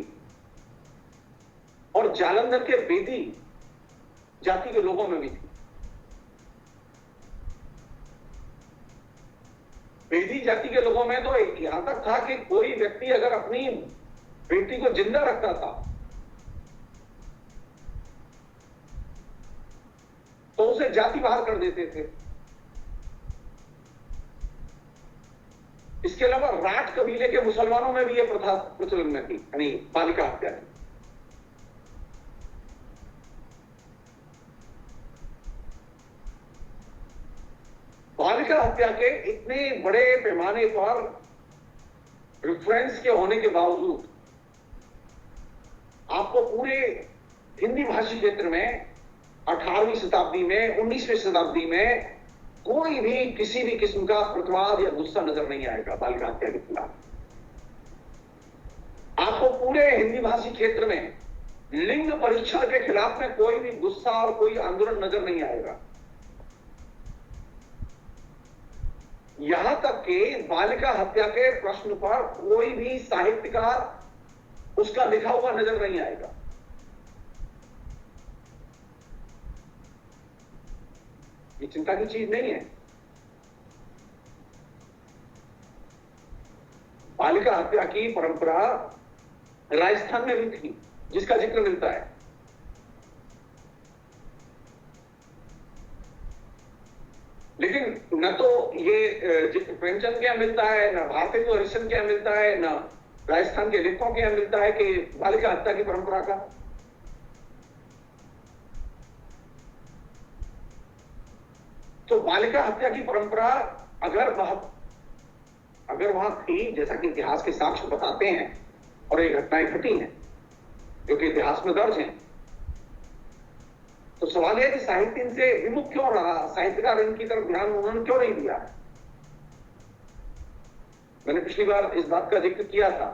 और जालंधर के बेदी जाति के लोगों में भी थी। बेदी जाति के लोगों में तो यहां तक था कि कोई व्यक्ति अगर अपनी बेटी को जिंदा रखता था तो उसे जाति बाहर कर देते थे। इसके अलावा राठ कबीले के मुसलमानों में भी यह प्रथा प्रचलन में थी, यानी बालिका हत्या थी। बालिका हत्या के इतने बड़े पैमाने पर रेफरेंस के होने के बावजूद आपको पूरे हिंदी भाषी क्षेत्र में 18वीं शताब्दी में, 19वीं शताब्दी में कोई भी किसी भी किस्म का प्रतिवाद या गुस्सा नजर नहीं आएगा बालिका हत्या के खिलाफ। आपको पूरे हिंदी भाषी क्षेत्र में लिंग परीक्षण के खिलाफ में कोई भी गुस्सा और कोई आंदोलन नजर नहीं आएगा। यहां तक कि बालिका हत्या के प्रश्न पर कोई भी साहित्यकार उसका लिखा हुआ नजर नहीं आएगा। ये चिंता की चीज नहीं है। बालिका हत्या की परंपरा राजस्थान में भी थी, जिसका जिक्र मिलता है। लेकिन न तो ये प्रेमचंद के यहां मिलता है, न भारतेंदु हरिश्चंद्र के यहां मिलता है, न राजस्थान के लेखकों के यहां मिलता है कि बालिका हत्या की परंपरा का। तो बालिका हत्या की परंपरा अगर वहां थी, जैसा कि इतिहास के साक्ष्य बताते हैं और ये घटनाएं घटी हैं जो कि इतिहास में दर्ज हैं, तो सवाल यह है कि साहित्य इनसे विमुख क्यों रहा, साहित्यकार इनकी तरफ ध्यान उन्होंने क्यों नहीं दिया। मैंने पिछली बार इस बात का जिक्र किया था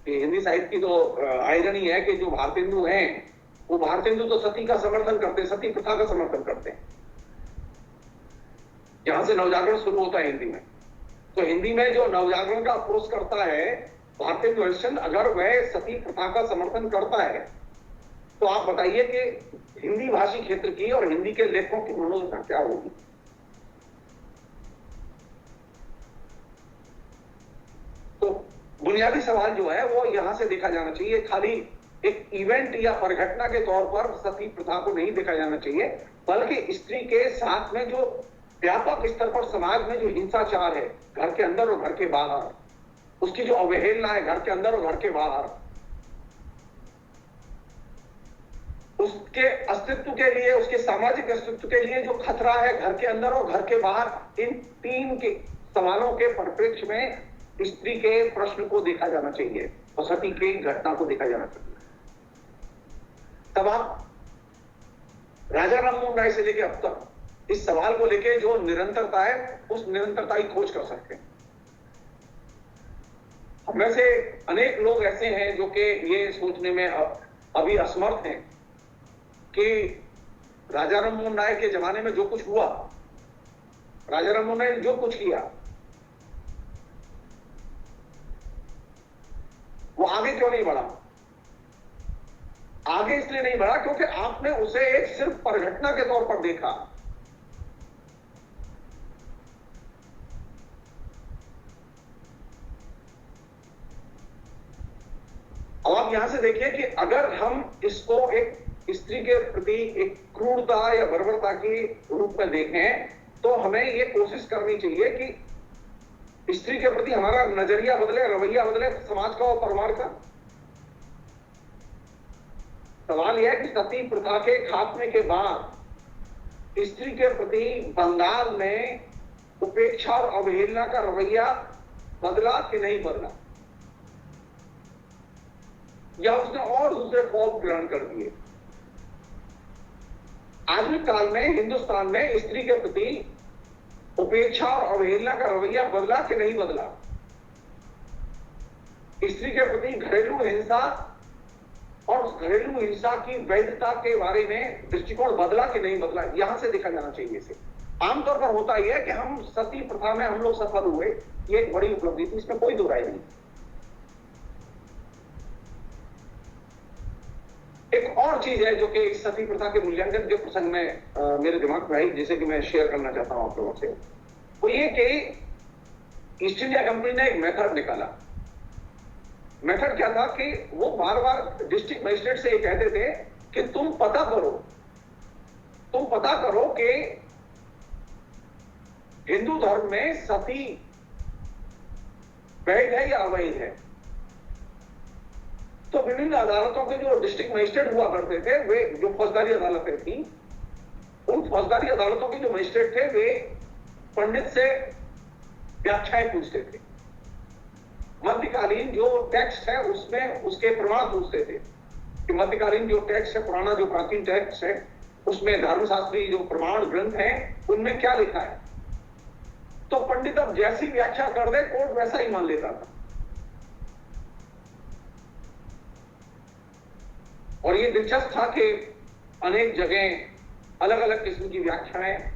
कि हिंदी साहित्य की तो आयरनी है कि जो भारतेंदु हैं वो भारतेंदु तो सती का समर्थन करते हैं, सती प्रथा का समर्थन करते हैं। जहां से नवजागरण शुरू होता है हिंदी में, तो हिंदी में जो नवजागरण का अप्रोच करता है भारतेंदु हरिश्चंद्र, अगर वह सती प्रथा का समर्थन करता है तो आप बताइए कि हिंदी भाषी क्षेत्र की और हिंदी के लेखकों की मनोदशा क्या होगी। तो बुनियादी सवाल जो है वो यहां से देखा जाना चाहिए। खाली एक इवेंट या परिघटना के तौर पर सती प्रथा को नहीं देखा जाना चाहिए, बल्कि स्त्री के साथ में जो व्यापक स्तर पर समाज में जो हिंसाचार है, घर के अंदर और घर के बाहर, उसकी जो अवहेलना है घर के अंदर और घर के बाहर, उसके अस्तित्व के लिए, उसके सामाजिक अस्तित्व के लिए जो खतरा है घर के अंदर और घर के बाहर, इन तीन के सवालों के परिप्रेक्ष्य में स्त्री के प्रश्न को देखा जाना चाहिए और सती की घटना को देखा जाना चाहिए। तब आप राजा राममोहन राय से लेकर अब तक इस सवाल को लेकर जो निरंतरता है, उस निरंतरता की खोज कर सकते हैं। हम में से अनेक लोग ऐसे हैं जो कि ये सोचने में अभी असमर्थ हैं कि राजा राममोहन राय के जमाने में जो कुछ हुआ, राजा राममोहन राय ने जो कुछ किया, वो आगे क्यों नहीं बढ़ा? आगे इसलिए नहीं बढ़ा क्योंकि आपने उसे एक सिर्फ परिघटना के तौर पर देखा। अब आप यहां से देखिए कि अगर हम इसको एक स्त्री के प्रति एक क्रूरता या बर्बरता के रूप में देखें, तो हमें यह कोशिश करनी चाहिए कि स्त्री के प्रति हमारा नजरिया बदले, रवैया बदले, समाज का और परिवार का। सवाल यह है कि सती प्रथा के खात्मे के बाद स्त्री के प्रति बंगाल में उपेक्षा और अवहेलना का रवैया बदला कि नहीं बदला, या उसने और दूसरे फॉर्म ग्रहण कर दिए। आधुनिक काल में हिंदुस्तान में स्त्री के प्रति उपेक्षा और अवहेलना का रवैया बदला कि नहीं बदला? स्त्री के प्रति घरेलू हिंसा और उस घरेलू हिंसा की वैधता के बारे में दृष्टिकोण बदला कि नहीं बदला, यहां से देखा जाना चाहिए इसे। आमतौर पर होता यह है कि हम सती प्रथा में हम लोग सफल हुए, ये एक बड़ी उपलब्धि थी, इसमें कोई दो राय नहीं। एक और चीज है जो कि इस सती प्रथा के मूल्यांकन के प्रसंग में मेरे दिमाग में आई, जिसे कि मैं शेयर करना चाहता हूं आप लोगों से, वो ये कि ईस्ट इंडिया कंपनी ने एक मेथड निकाला। मेथड क्या था कि वो बार बार डिस्ट्रिक्ट मजिस्ट्रेट से ये कहते थे कि तुम पता करो कि हिंदू धर्म में सती वैध है या अवैध है। तो विभिन्न अदालतों के जो डिस्ट्रिक्ट मजिस्ट्रेट हुआ करते थे, वे जो फौजदारी अदालतें थी, उन फौजदारी अदालतों के जो मजिस्ट्रेट थे वे पंडित से व्याख्याएं पूछते थे। मध्यकालीन जो टेक्स्ट है उसमें उसके प्रमाण पूछते थे कि मध्यकालीन जो टेक्स्ट है, पुराना जो प्राचीन टेक्स्ट है, उसमें धर्मशास्त्री जो प्रमाण ग्रंथ है उनमें क्या लिखा है। तो पंडित अब जैसी व्याख्या कर दे, कोर्ट वैसा ही मान लेता था। और ये दिलचस्प था कि अनेक जगह अलग अलग किस्म की व्याख्याएं,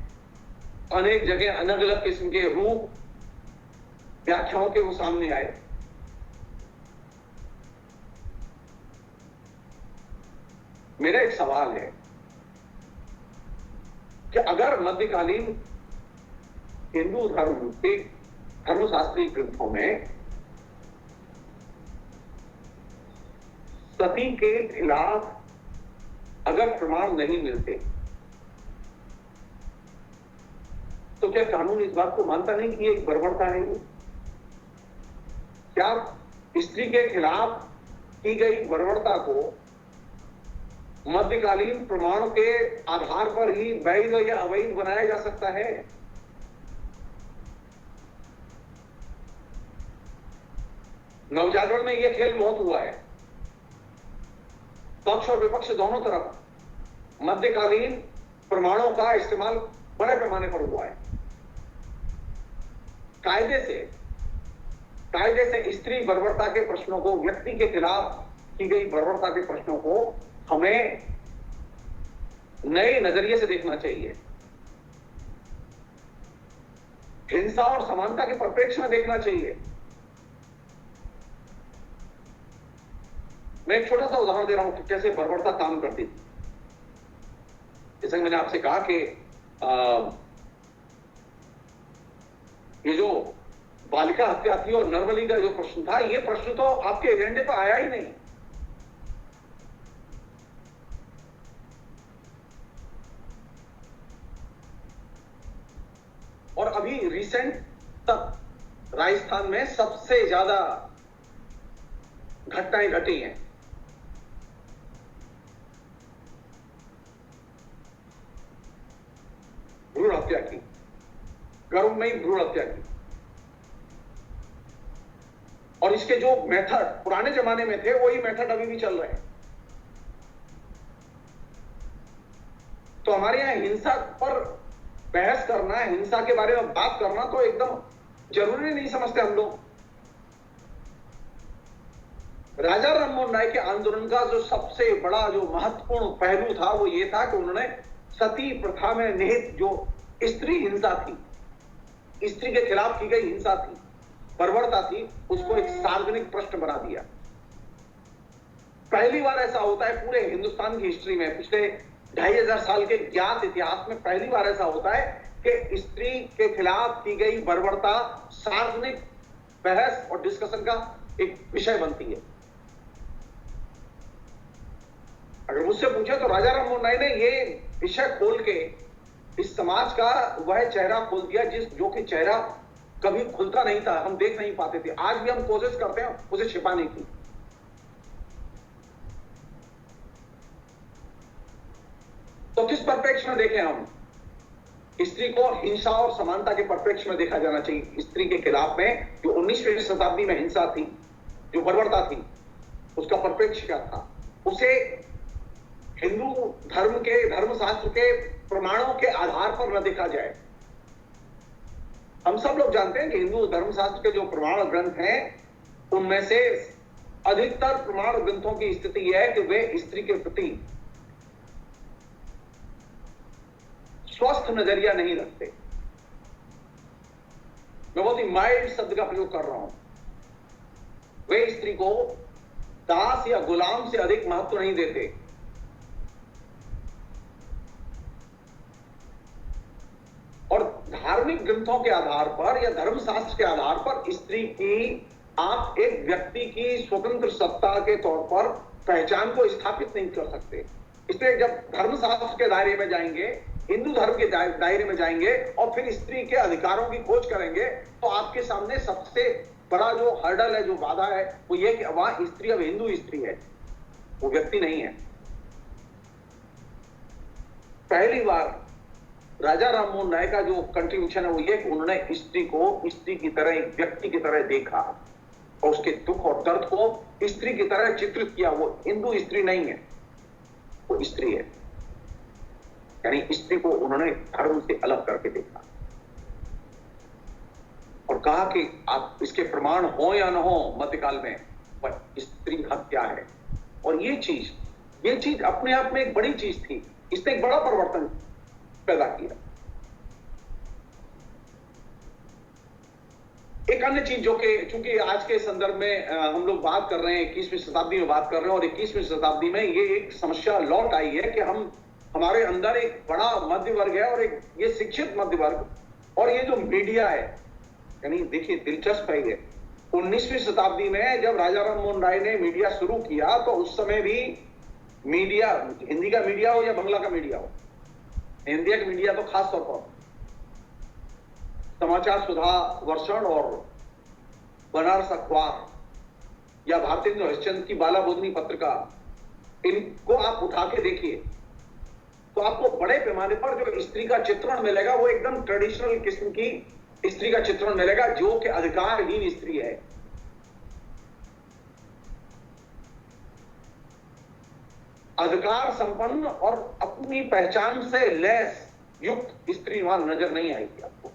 अनेक जगह अलग अलग किस्म के रूप व्याख्याओं के वो सामने आए। मेरा एक सवाल है कि अगर मध्यकालीन हिंदू धर्म के धर्मशास्त्रीय ग्रंथों में सती के खिलाफ अगर प्रमाण नहीं मिलते, तो क्या कानून इस बात को मानता नहीं कि ये एक बर्बरता है? क्या स्त्री के खिलाफ की गई बर्बरता को मध्यकालीन प्रमाण के आधार पर ही वैध या अवैध बनाया जा सकता है? नवजागरण में यह खेल बहुत हुआ है, पक्ष और विपक्ष दोनों तरफ मध्यकालीन प्रमाणों का इस्तेमाल बड़े पैमाने पर हुआ है। कायदे से स्त्री बर्बरता के प्रश्नों को, व्यक्ति के खिलाफ की गई बर्बरता के प्रश्नों को हमें नए नजरिए से देखना चाहिए, हिंसा और समानता के परिप्रेक्ष्य में देखना चाहिए। मैं एक छोटा सा उदाहरण दे रहा हूं कि कैसे बर्बरता काम करती थी। जैसे मैंने आपसे कहा कि ये जो बालिका हत्या थी और नरबली का जो प्रश्न था, ये प्रश्न तो आपके एजेंडे पर आया ही नहीं। और अभी रिसेंट तक राजस्थान में सबसे ज्यादा घटनाएं घटी हैं। भ्रूण हत्या की, गर्भ में ही भ्रूण हत्या की। और इसके जो मेथड पुराने जमाने में थे, वही मेथड अभी भी चल रहे हैं। तो हमारे यहां हिंसा पर बहस करना, हिंसा के बारे में बात करना तो एकदम जरूरी नहीं समझते हम लोग। राजा राममोहन राय के आंदोलन का जो सबसे बड़ा जो महत्वपूर्ण पहलू था, वो ये था कि उन्होंने सती प्रथा में निहित जो स्त्री हिंसा थी, स्त्री के खिलाफ की गई हिंसा थी, बर्बरता थी, उसको एक सार्वजनिक प्रश्न बना दिया। पहली बार ऐसा होता है पूरे हिंदुस्तान की हिस्ट्री में, पिछले 2500 साल के ज्ञात इतिहास में पहली बार ऐसा होता है कि स्त्री के खिलाफ की गई बर्बरता सार्वजनिक बहस और डिस्कशन का एक विषय बनती है। अगर मुझसे पूछे तो राजा राममोहन राय ने ये विषय खोल के इस समाज का वह चेहरा खोल दिया जो कि चेहरा कभी खुलता नहीं था, हम देख नहीं पाते थे। आज भी हम कोशिश करते हैं उसे छिपाने की। तो किस परिप्रेक्ष्य में देखें हम? स्त्री को हिंसा और समानता के परिप्रेक्ष्य में देखा जाना चाहिए। स्त्री के खिलाफ में जो 19वीं शताब्दी में हिंसा थी, जो बर्बरता थी, उसका परिप्रेक्ष्य क्या था? उसे हिंदू धर्म के, धर्मशास्त्र के प्रमाणों के आधार पर न देखा जाए। हम सब लोग जानते हैं कि हिंदू धर्मशास्त्र के जो प्रमाण ग्रंथ हैं, उनमें से अधिकतर प्रमाण ग्रंथों की स्थिति यह है कि वे स्त्री के प्रति स्वस्थ नजरिया नहीं रखते। मैं बहुत ही माइल्ड शब्द का प्रयोग कर रहा हूं। वे स्त्री को दास या गुलाम से अधिक महत्व नहीं देते। और धार्मिक ग्रंथों के आधार पर या धर्मशास्त्र के आधार पर स्त्री की आप एक व्यक्ति की स्वतंत्र सत्ता के तौर पर पहचान को स्थापित नहीं कर सकते। इसलिए जब धर्मशास्त्र के दायरे में जाएंगे, हिंदू धर्म के दायरे में जाएंगे और फिर स्त्री के अधिकारों की खोज करेंगे, तो आपके सामने सबसे बड़ा जो हर्डल है, जो बाधा है, वो ये कि वहां स्त्री अब हिंदू स्त्री है, वो व्यक्ति नहीं है। पहली बार राजा राममोहन राय का जो कंट्रीब्यूशन है वो ये कि उन्होंने स्त्री को स्त्री की तरह, एक व्यक्ति की तरह देखा और उसके दुख और दर्द को स्त्री की तरह चित्रित किया। वो हिंदू स्त्री नहीं है, वो स्त्री है। यानी स्त्री को उन्होंने धर्म से अलग करके देखा और कहा कि आप इसके प्रमाण हो या ना हो मध्यकाल में, पर स्त्री हत्या है। और ये चीज अपने आप में एक बड़ी चीज थी। इसने एक बड़ा परिवर्तन पैदा किया। एक अन्य चीज जो कि चूंकि आज के संदर्भ में हम लोग बात कर रहे हैं, 21वीं शताब्दी में बात कर रहे हैं, और 21वीं शताब्दी में ये एक समस्या लौट आई है कि हमारे अंदर एक बड़ा मध्य वर्ग है और एक ये शिक्षित मध्य वर्ग, और ये जो मीडिया है, यानी देखिए दिलचस्प है ये 19वीं शताब्दी में जब राजा राममोहन राय ने मीडिया शुरू किया, तो उस समय भी मीडिया, हिंदी का मीडिया हो या बांग्ला का मीडिया हो, हिंदी का मीडिया तो खास तौर पर समाचार सुधा वर्षण और बनारस अखबार या भारतीय हरिश्चंद्र की बाला बोधनी पत्रिका, इनको आप उठा के देखिए तो आपको बड़े पैमाने पर जो स्त्री का चित्रण मिलेगा वो एकदम ट्रेडिशनल किस्म की स्त्री का चित्रण मिलेगा, जो कि अधिकारहीन स्त्री है। अधिकार संपन्न और अपनी पहचान से लैस युक्त स्त्री वहां नजर नहीं आएगी आपको।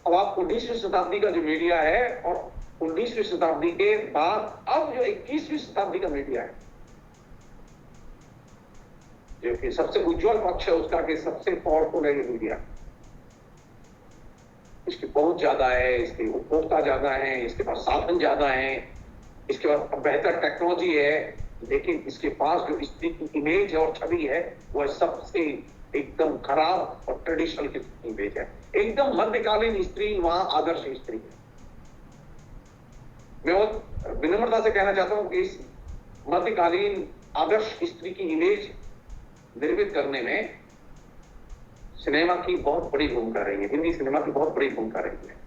अब आप 19वीं शताब्दी का जो मीडिया है और 19वीं शताब्दी के बाद अब जो 21वीं शताब्दी का मीडिया है, जो कि सबसे उज्जवल पक्ष है उसका कि सबसे पावरफुल है ये मीडिया। इसकी पहुंच ज्यादा है, इसके उपभोक्ता ज्यादा है, इसके पास साधन ज्यादा है, इसके पास बेहतर टेक्नोलॉजी है, लेकिन इसके पास जो स्त्री की इमेज और छवि है वह सबसे एकदम खराब और ट्रेडिशनल की इमेज है। एकदम मध्यकालीन स्त्री वहां आदर्श स्त्री है। मैं बहुत विनम्रता से कहना चाहता हूं कि इस मध्यकालीन आदर्श स्त्री की इमेज निर्मित करने में सिनेमा की बहुत बड़ी भूमिका रही है, हिंदी सिनेमा की बहुत बड़ी भूमिका रही है।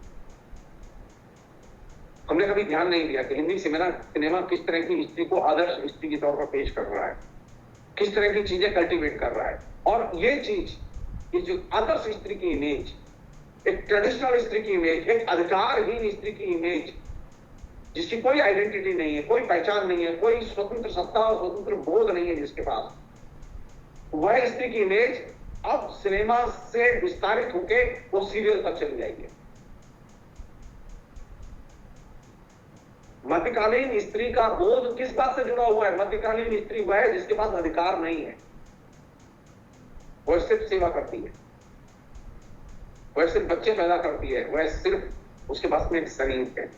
हमने कभी ध्यान नहीं दिया कि हिंदी सिनेमा किस तरह की स्त्री को आदर्श स्त्री के तौर पर पेश कर रहा है, किस तरह की चीजें कल्टीवेट कर रहा है। और ये चीज, ये जो आदर्श स्त्री की इमेज, एक ट्रेडिशनल स्त्री की इमेज, एक अधिकारहीन स्त्री की इमेज, जिसकी कोई आइडेंटिटी नहीं है, कोई पहचान नहीं है, कोई स्वतंत्र सत्ता और स्वतंत्र बोध नहीं है जिसके पास, वह स्त्री की इमेज अब सिनेमा से विस्तारित होके वो सीरियल तक चली जाएगी। मध्यकालीन स्त्री का बोध किस बात से जुड़ा हुआ है? मध्यकालीन स्त्री वह है जिसके पास अधिकार नहीं है, वह सिर्फ सेवा करती है, वह सिर्फ बच्चे पैदा करती है, वह सिर्फ उसके पास में एक शरीर है,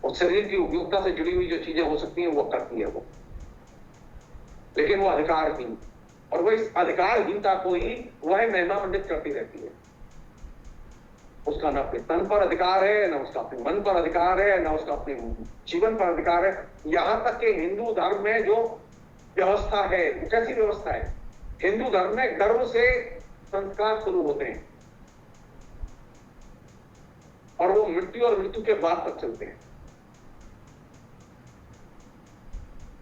उस शरीर की उपयोगिता से जुड़ी हुई जो चीजें हो सकती हैं वो करती है वो, लेकिन वो अधिकारहीन, और वह इस अधिकारहीनता को ही वह महिमा मंडित करती रहती है। उसका ना अपने तन पर अधिकार है, ना उसका अपने मन पर अधिकार है, ना उसका अपने जीवन पर अधिकार है। यहां तक कि हिंदू धर्म में जो व्यवस्था है, कैसी व्यवस्था है? हिंदू धर्म में गर्भ से संस्कार शुरू होते हैं और वो मृत्यु और मृत्यु के बाद तक चलते हैं।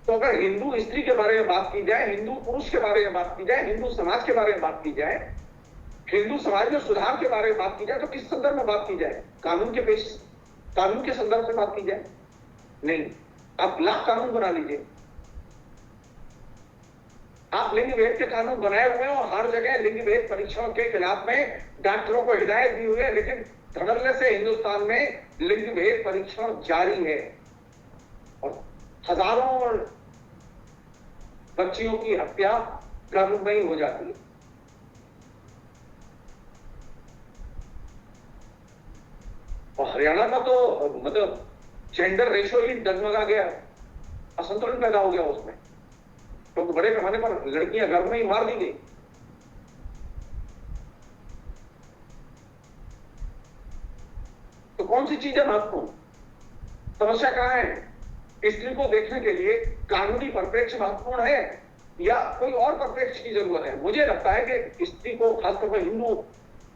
तो अगर हिंदू स्त्री के बारे में बात की जाए, हिंदू पुरुष के बारे में बात की जाए, हिंदू समाज के बारे में बात की जाए, हिंदू समाज में सुधार के बारे में बात की जाए, तो किस संदर्भ में बात की जाए? कानून के संदर्भ से बात की जाए? नहीं। आप लाख कानून बना लीजिए, आप लिंग भेद के कानून बनाए हुए हैं और हर जगह लिंग भेद परीक्षण के खिलाफ में डॉक्टरों को हिदायत दी हुई है, लेकिन धड़ल्ले से हिंदुस्तान में लिंग भेद परीक्षण जारी है और हजारों बच्चियों की हत्या गर्भ में ही हो जाती है। और हरियाणा का तो मतलब जेंडर रेशियो ही डगमगा गया, असंतुलन पैदा हो गया उसमें, क्योंकि बड़े पैमाने पर लड़कियां गर्भ में ही मार दी गई। तो कौन सी चीज है महत्वपूर्ण? समस्या कहां है? स्त्री को देखने के लिए कानूनी परिप्रेक्ष्य महत्वपूर्ण है या कोई और परिप्रेक्ष्य की जरूरत है? मुझे लगता है कि स्त्री को, खासतौर पर हिंदू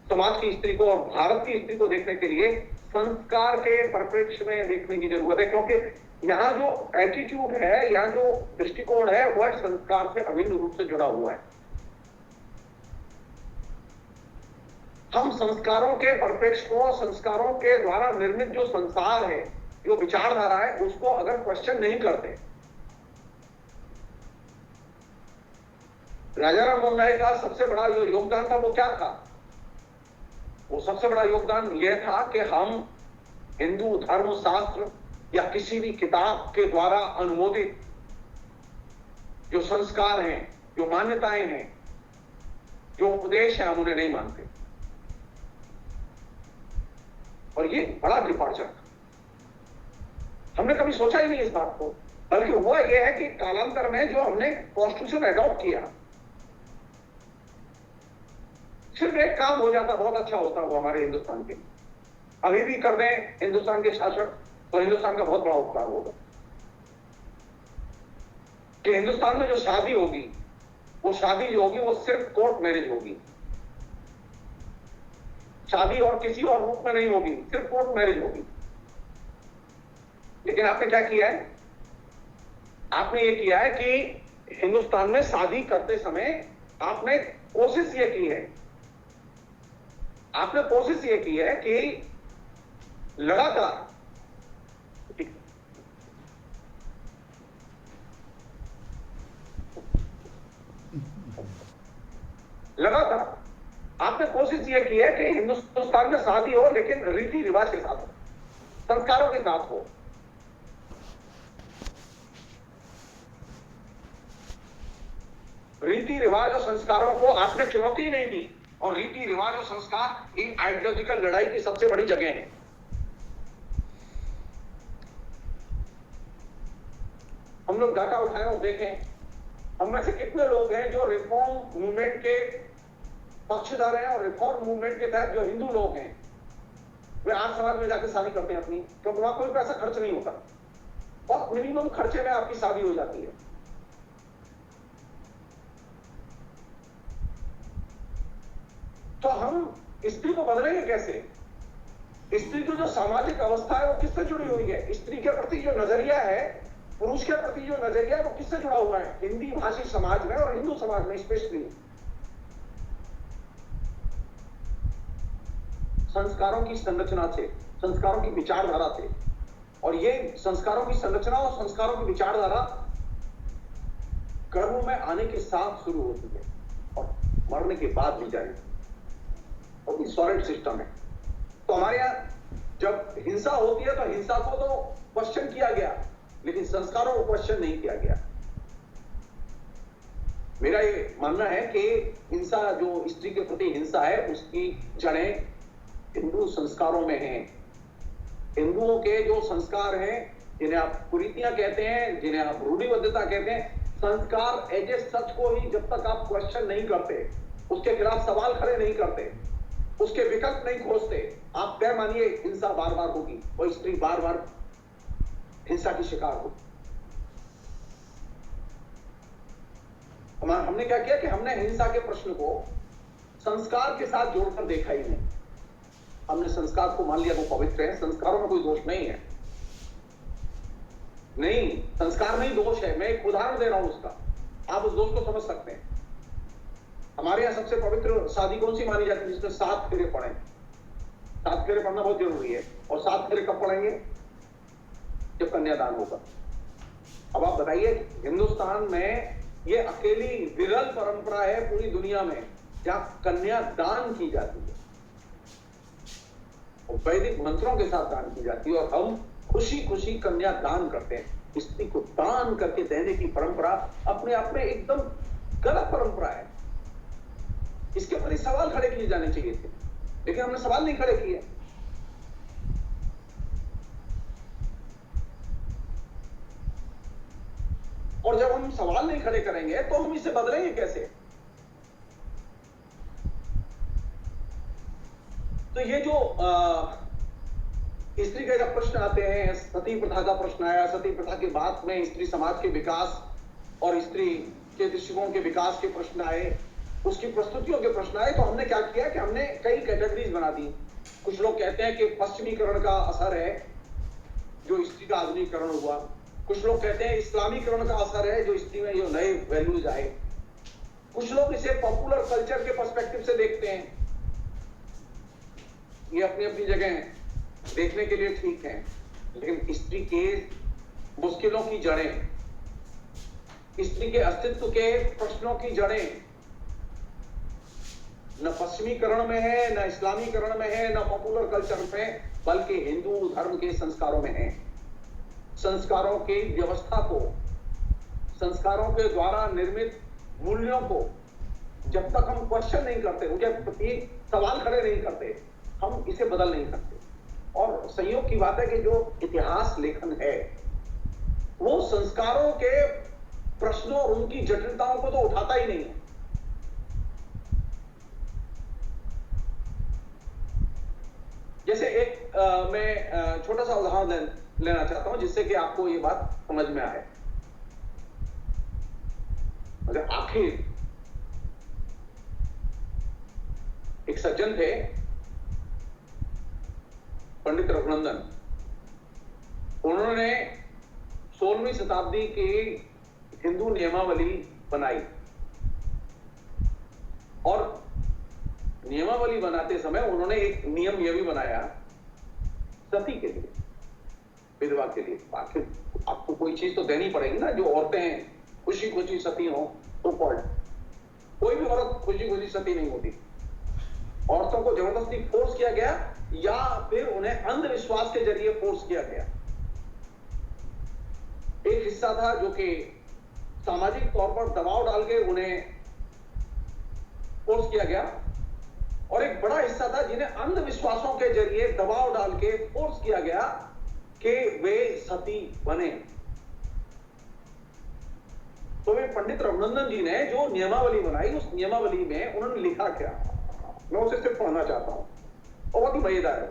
समाज की स्त्री को और भारत की स्त्री को देखने के लिए संस्कार के परिप्रेक्ष्य में देखने की जरूरत है, क्योंकि यहाँ जो एटीट्यूड है, यहाँ जो दृष्टिकोण है, वह संस्कार से अभिन्न रूप से जुड़ा हुआ है। हम संस्कारों के परिप्रेक्ष्य को, संस्कारों के द्वारा निर्मित जो संसार है, जो विचारधारा है, उसको अगर क्वेश्चन नहीं करते। राजा राम मोहन राय का सबसे बड़ा जो योगदान था वो क्या था? वो सबसे बड़ा योगदान यह था कि हम हिंदू धर्म शास्त्र या किसी भी किताब के द्वारा अनुमोदित जो संस्कार हैं, जो मान्यताएं हैं, जो उपदेश है, हम उन्हें नहीं मानते। और ये बड़ा डिपार्चर था, हमने कभी सोचा ही नहीं इस बात को। बल्कि हुआ यह है कि कालांतर में जो हमने कॉन्स्टिट्यूशन अडॉप्ट किया, सिर्फ एक काम हो जाता, बहुत अच्छा होता वो हमारे हिंदुस्तान के। अभी भी कर दें हिंदुस्तान के शासक तो हिंदुस्तान का बहुत बड़ा उपकार होगा कि हिंदुस्तान में जो शादी होगी, वो शादी जो होगी वो सिर्फ कोर्ट मैरिज होगी। शादी और किसी और रूप में नहीं होगी, सिर्फ कोर्ट मैरिज होगी। लेकिन आपने क्या किया है? आपने ये किया है कि हिंदुस्तान में शादी करते समय आपने कोशिश ये की है, आपने कोशिश ये की है कि लगातार आपने कोशिश ये की है कि हिंदुस्तान में शादी हो, लेकिन रीति रिवाज के साथ हो, संस्कारों के साथ हो। रीति रिवाज और संस्कारों को आपने चुनौती नहीं दी, और रीति रिवाज और संस्कार इन आइडियोलॉजिकल लड़ाई की सबसे बड़ी जगह है। हम लोग डाटा उठाएं और देखें हम में से कितने लोग हैं जो रिफॉर्म मूवमेंट के पक्षधर हैं और रिफॉर्म मूवमेंट के तहत जो हिंदू लोग हैं वे आर्य समाज में जाकर शादी करते हैं अपनी, क्योंकि वहां कोई पैसा खर्च नहीं होता, बहुत मिनिमम खर्चे में आपकी शादी हो जाती है। तो हम स्त्री को बदलेंगे कैसे? स्त्री की जो सामाजिक अवस्था है वो किससे जुड़ी हुई है? स्त्री के प्रति जो नजरिया है, पुरुष के प्रति जो नजरिया है वो किससे जुड़ा हुआ है? हिंदी भाषी समाज में और हिंदू समाज में स्पेशली संस्कारों की संरचना से, संस्कारों की विचारधारा से, और ये संस्कारों की संरचना और संस्कारों की विचारधारा कर्म में आने के साथ शुरू होती है और मरने के बाद भी जाएगी। और सॉलिड सिस्टम है। तो हमारे यहां जब हिंसा होती है तो हिंसा को तो क्वेश्चन किया गया, लेकिन संस्कारों को क्वेश्चन नहीं किया गया। मेरा ये मानना है कि हिंसा, जो स्त्री के प्रति हिंसा है, उसकी जड़ें हिंदू संस्कारों में हैं। हिंदुओं के जो संस्कार हैं, जिन्हें आप कुरीतियां कहते हैं, जिन्हें आप रूढ़िबद्धता कहते हैं, संस्कार एज ए सच को ही जब तक आप क्वेश्चन नहीं करते, उसके खिलाफ सवाल खड़े नहीं करते, उसके विकल्प नहीं खोजते, आप तय मानिए हिंसा बार बार होगी और स्त्री बार बार हिंसा की शिकार होगी। हमने क्या किया कि हमने हिंसा के प्रश्न को संस्कार के साथ जोड़कर देखा ही नहीं। हमने संस्कार को मान लिया वो पवित्र है, संस्कारों में कोई दोष नहीं है। नहीं, संस्कार नहीं दोष है। मैं एक उदाहरण दे रहा हूं उसका, आप उस दोष को समझ सकते हैं। हमारे यहां सबसे पवित्र शादी कौन सी मानी जाती है? जिसमें 7 फेरे पड़े। 7 फेरे पढ़ना बहुत जरूरी है। और 7 फेरे कब पढ़ेंगे? जब कन्यादान होगा। अब आप बताइए, हिंदुस्तान में ये अकेली विरल परंपरा है पूरी दुनिया में जहां कन्यादान की जाती है, वैदिक मंत्रों के साथ दान की जाती है, और हम खुशी खुशी कन्यादान करते हैं। स्त्री को दान करके देने की परंपरा अपने आप में एकदम गलत परंपरा है। इसके ऊपर सवाल खड़े किए जाने चाहिए थे, लेकिन हमने सवाल नहीं खड़े किए। और जब हम सवाल नहीं खड़े करेंगे तो हम इसे बदलेंगे कैसे? तो ये जो स्त्री के जब प्रश्न आते हैं, सती प्रथा का प्रश्न आया, सती प्रथा के बाद में स्त्री समाज के विकास और स्त्री के दृष्टिकोण के विकास के प्रश्न आए, उसकी प्रस्तुतियों के प्रश्न आए, तो हमने क्या किया कि हमने कई कैटेगरीज बना दी। कुछ लोग कहते हैं कि पश्चिमीकरण का असर है जो स्त्री का आधुनिकीकरण हुआ। कुछ लोग कहते हैं इस्लामीकरण का असर है जो स्त्री में जो नए वैल्यूज आए। कुछ लोग इसे पॉपुलर कल्चर के पर्सपेक्टिव से देखते हैं। ये अपनी अपनी जगह देखने के लिए ठीक है, लेकिन स्त्री के मुश्किलों की जड़ें, स्त्री के अस्तित्व के प्रश्नों की जड़ें न पश्चिमीकरण में है, न इस्लामीकरण में है, न पॉपुलर कल्चर में, बल्कि हिंदू धर्म के संस्कारों में है। संस्कारों की व्यवस्था को, संस्कारों के द्वारा निर्मित मूल्यों को जब तक हम क्वेश्चन नहीं करते, उनके प्रति सवाल खड़े नहीं करते, हम इसे बदल नहीं सकते। और संयोग की बात है कि जो इतिहास लेखन है वो संस्कारों के प्रश्नों और उनकी जटिलताओं को तो उठाता ही नहीं है। जैसे एक मैं छोटा सा उदाहरण लेना चाहता हूं जिससे कि आपको ये बात समझ में आए। मतलब आखिर एक सज्जन थे पंडित रघुनंदन, उन्होंने 16वीं शताब्दी की हिंदू नियमावली बनाई और नियमावली बनाते समय उन्होंने एक नियम यह भी बनाया सती के लिए, विधवा के लिए। आखिर आपको कोई चीज तो देनी पड़ेगी ना, जो औरतें खुशी खुशी सती हो तो कोई भी औरत खुशी खुशी सती नहीं होती। औरतों को जबरदस्ती फोर्स किया गया या फिर उन्हें अंधविश्वास के जरिए फोर्स किया गया। एक हिस्सा था जो कि सामाजिक तौर पर दबाव डाल के उन्हें फोर्स किया गया, और एक बड़ा हिस्सा था जिन्हें अंधविश्वासों के जरिए दबाव डाल के फोर्स किया गया कि वे सती बने। स्वामी पंडित रघुनंदन जी ने जो नियमावली बनाई, उस नियमावली में उन्होंने लिखा क्या, मैं उसे सिर्फ पढ़ना चाहता हूं, बहुत ही मजेदार है।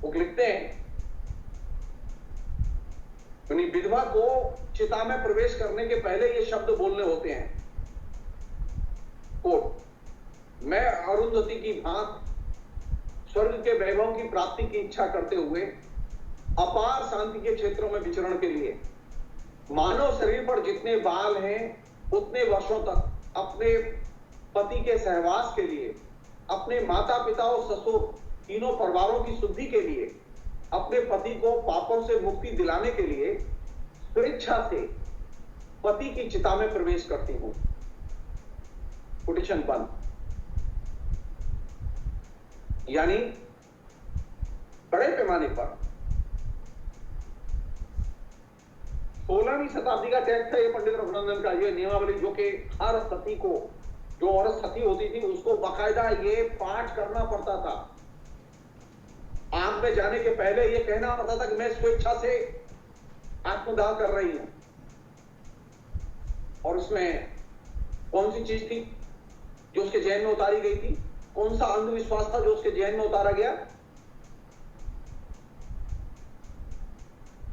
वो लिखते हैं, विधवा को चिता में प्रवेश करने के पहले ये शब्द बोलने होते हैं, कोट, मैं अरुंधति की भांति स्वर्ग के वैभव की प्राप्ति की इच्छा करते हुए अपार शांति के क्षेत्रों में विचरण के लिए मानव शरीर पर जितने बाल हैं उतने वर्षों तक अपने पति के सहवास के लिए, अपने माता पिता और ससुर तीनों परिवारों की शुद्धि के लिए, अपने पति को पापों से मुक्ति दिलाने के लिए स्वेच्छा से पति की चिता में प्रवेश करती हूं। कोटेशन बंद। यानी बड़े पैमाने पर 16वीं शताब्दी का टेक्स्ट है ये पंडित रघुनंदन का, ये नियमावली, जो कि हर सती को, जो औरत सती होती थी उसको बाकायदा ये पाठ करना पड़ता था। आग में जाने के पहले ये कहना पड़ता था कि मैं स्वेच्छा से आत्मदाह कर रही हूं। और उसमें कौन सी चीज थी जो उसके जहन में उतारी गई थी, कौन सा अंधविश्वास था जो उसके जहन में उतारा गया?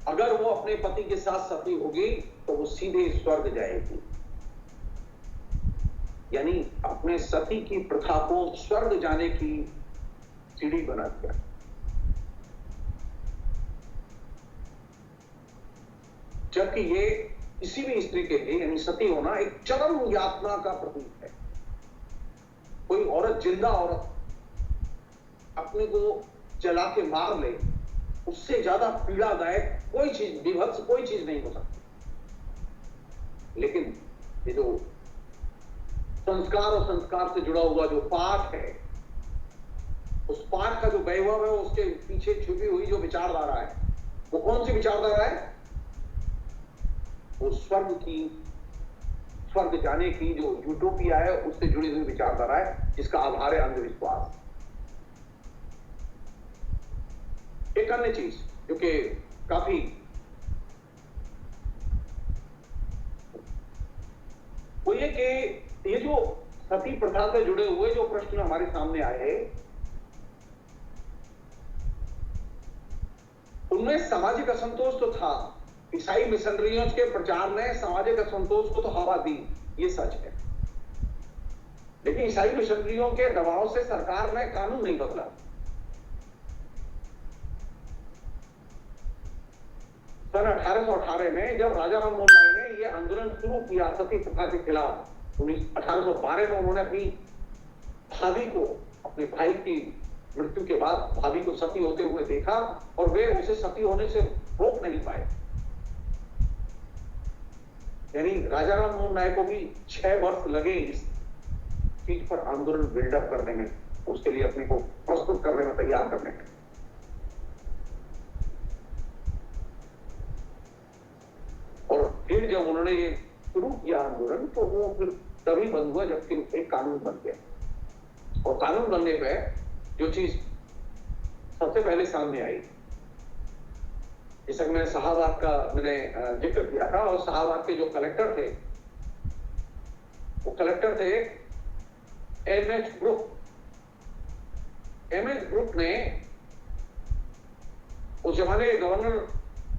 अगर वो अपने पति के साथ सती होगी तो वो सीधे स्वर्ग जाएगी। यानी अपने सती की प्रथा को स्वर्ग जाने की सीढ़ी बना दिया। जबकि ये किसी भी स्त्री के लिए, यानी सती होना, एक चरम यातना का प्रतीक है। कोई औरत, जिंदा औरत अपने को जला के मार ले, उससे ज्यादा पीड़ादायक कोई चीज, विभत्स कोई चीज नहीं हो सकती। लेकिन ये जो संस्कार और संस्कार से जुड़ा हुआ जो पाठ है, उस पाठ का जो वैभव है, उसके पीछे छुपी हुई जो विचारधारा है, वो कौन सी विचारधारा है? वो स्वर्ग जाने की जो यूटोपिया है, उससे जुड़ी हुई विचारधारा है, जिसका आधार है अंधविश्वास। एक अन्य चीज जो कि काफी वो ये कि ये जो सती प्रथा से जुड़े हुए जो प्रश्न हमारे सामने आए, उनमें सामाजिक असंतोष तो था। ईसाई मिशनरियों के प्रचार ने सामाजिक असंतोष को तो हवा दी, ये सच है। लेकिन ईसाई मिशनरियों के दबाव से सरकार ने कानून नहीं बदला। सन 1818 में जब राजा राम मोहन राय ने यह आंदोलन शुरू किया सती प्रथा के खिलाफ, 1812 में उन्होंने अपनी भाभी को, अपने भाई की मृत्यु के बाद भाभी को सती होते हुए देखा और वे उसे सती होने से रोक नहीं पाए। यानी राजा राम मोहन राय को भी 6 वर्ष लगे इस चीज पर आंदोलन बिल्डअप करने में, उसके लिए अपने को प्रस्तुत करने में, तैयार करने में। और फिर जब उन्होंने ये शुरू किया आंदोलन, तो वो फिर तभी बंद हुआ जबकि एक कानून बन गया। और कानून बनने पर जो चीज सबसे पहले सामने आई, जैसा कि मैंने शाहबाद का जिक्र किया था, और शाहबाद के जो कलेक्टर थे, वो कलेक्टर थे एमएच ग्रुप। एमएच ग्रुप ने उस जमाने के गवर्नर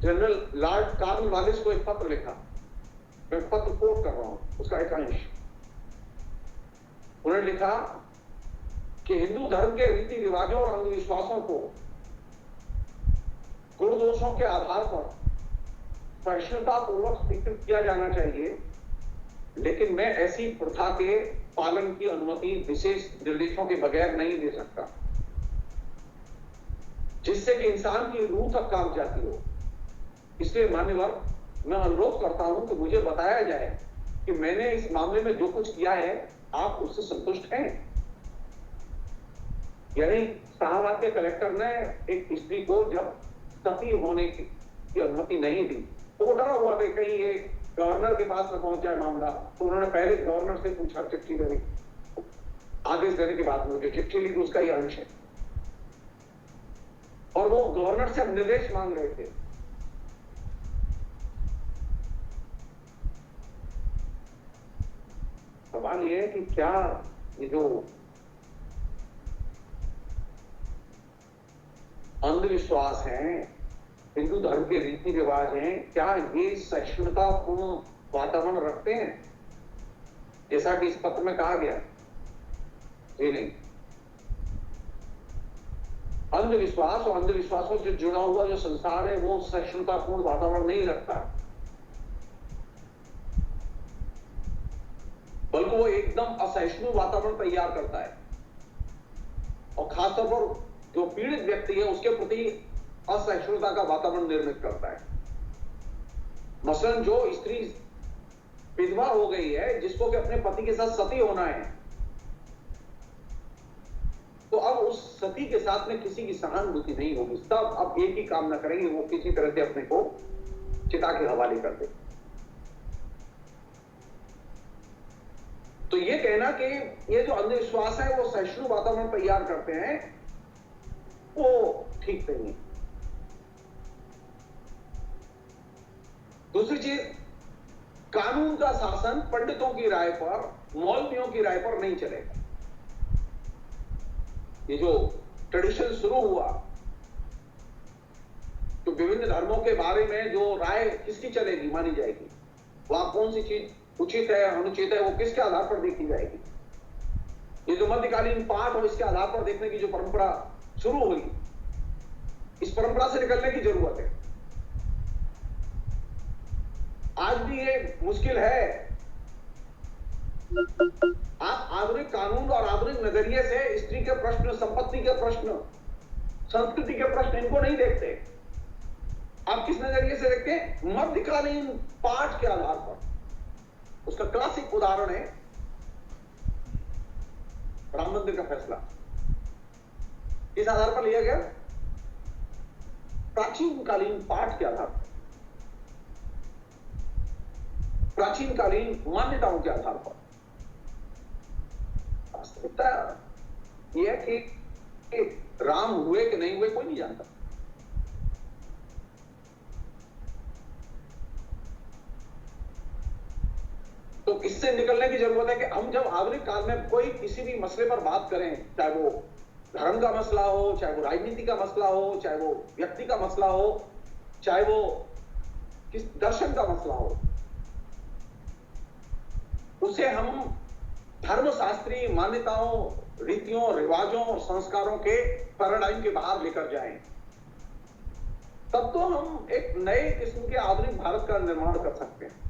जनरल लॉर्ड कॉर्नवालिस को एक पत्र लिखा। मैं पत्र कोट कर रहा हूं, उसका एक अंश। उन्होंने लिखा कि हिंदू धर्म के रीति रिवाजों और अंधविश्वासों को गुण दोषों के आधार पर सहिष्णुता पूर्वक स्वीकृत किया जाना चाहिए, लेकिन मैं ऐसी प्रथा के पालन की अनुमति विशेष निर्देशों के बगैर नहीं दे सकता, जिससे कि इंसान की रूह तक काम जाती हो। इसलिए मान्यवर, मैं अनुरोध करता हूं कि मुझे बताया जाए कि मैंने इस मामले में जो कुछ किया है, आप उससे संतुष्ट हैं? यानी शाहबाद के कलेक्टर ने एक स्त्री को जब सती होने की अनुमति नहीं दी, तो वो डरा हुआ था कहीं ये गवर्नर के पास में पहुंच जाए मामला। तो उन्होंने पहले गवर्नर से पूछा चिट्ठी देने, आदेश देने के बाद में जो चिट्ठी ली उसका ही अंश है। और वो गवर्नर से निर्देश मांग रहे थे। सवाल ये है कि क्या ये जो अंधविश्वास हैं, हिंदू धर्म के रीति रिवाज हैं, क्या ये सहिष्णुतापूर्ण वातावरण रखते हैं जैसा कि इस पत्र में कहा गया? जी नहीं। अंधविश्वास और अंधविश्वासों से जुड़ा हुआ जो संसार है वो सहिष्णुतापूर्ण वातावरण नहीं रखता, बल्कि वो एकदम असहिष्णु वातावरण तैयार करता है और खासतौर पर जो पीड़ित व्यक्ति है उसके प्रति असहिष्णुता का वातावरण निर्मित करता है। मसलन जो स्त्री विधवा हो गई है, जिसको कि अपने पति के साथ सती होना है, तो अब उस सती के साथ में किसी की सहानुभूति नहीं होगी, तब अब एक ही काम ना करेंगे, वो किसी तरह से अपने को चिता के हवाले कर दे। तो ये कहना कि ये जो अंधविश्वास है वो सहिष्णु वातावरण तैयार करते हैं, वो ठीक नहीं है। दूसरी चीज, कानून का शासन पंडितों की राय पर, मौलवियों की राय पर नहीं चलेगा। ये जो ट्रेडिशन शुरू हुआ, तो विभिन्न धर्मों के बारे में जो राय किसकी चलेगी, मानी जाएगी, वहां कौन सी चीज उचित है अनुचित है, वो किसके आधार पर देखी जाएगी? ये जो मध्यकालीन पाठ और इसके आधार पर देखने की जो परंपरा शुरू हुई, इस परंपरा से निकलने की जरूरत है। आज भी ये मुश्किल है। आप आधुनिक कानून और आधुनिक नजरिए से स्त्री के प्रश्न, संपत्ति के प्रश्न, संस्कृति के प्रश्न, इनको नहीं देखते। आप किस नजरिए से देखते हैं? मध्यकालीन पाठ के आधार पर। उसका क्लासिक उदाहरण है राम मंदिर का फैसला। किस आधार पर लिया गया? प्राचीन कालीन पाठ के आधार पर, प्राचीन कालीन मान्यताओं के आधार पर। वास्तविकता यह है कि राम हुए कि नहीं हुए कोई नहीं जानता। तो इससे निकलने की जरूरत है कि हम जब आधुनिक काल में कोई किसी भी मसले पर बात करें, चाहे वो धर्म का मसला हो, चाहे वो राजनीति का मसला हो, चाहे वो व्यक्ति का मसला हो, चाहे वो किस दर्शन का मसला हो, उसे हम धर्मशास्त्रीय मान्यताओं, रीतियों, रिवाजों और संस्कारों के पैराडाइम के बाहर लेकर जाएं, तब तो हम एक नए किस्म के आधुनिक भारत का निर्माण कर सकते हैं।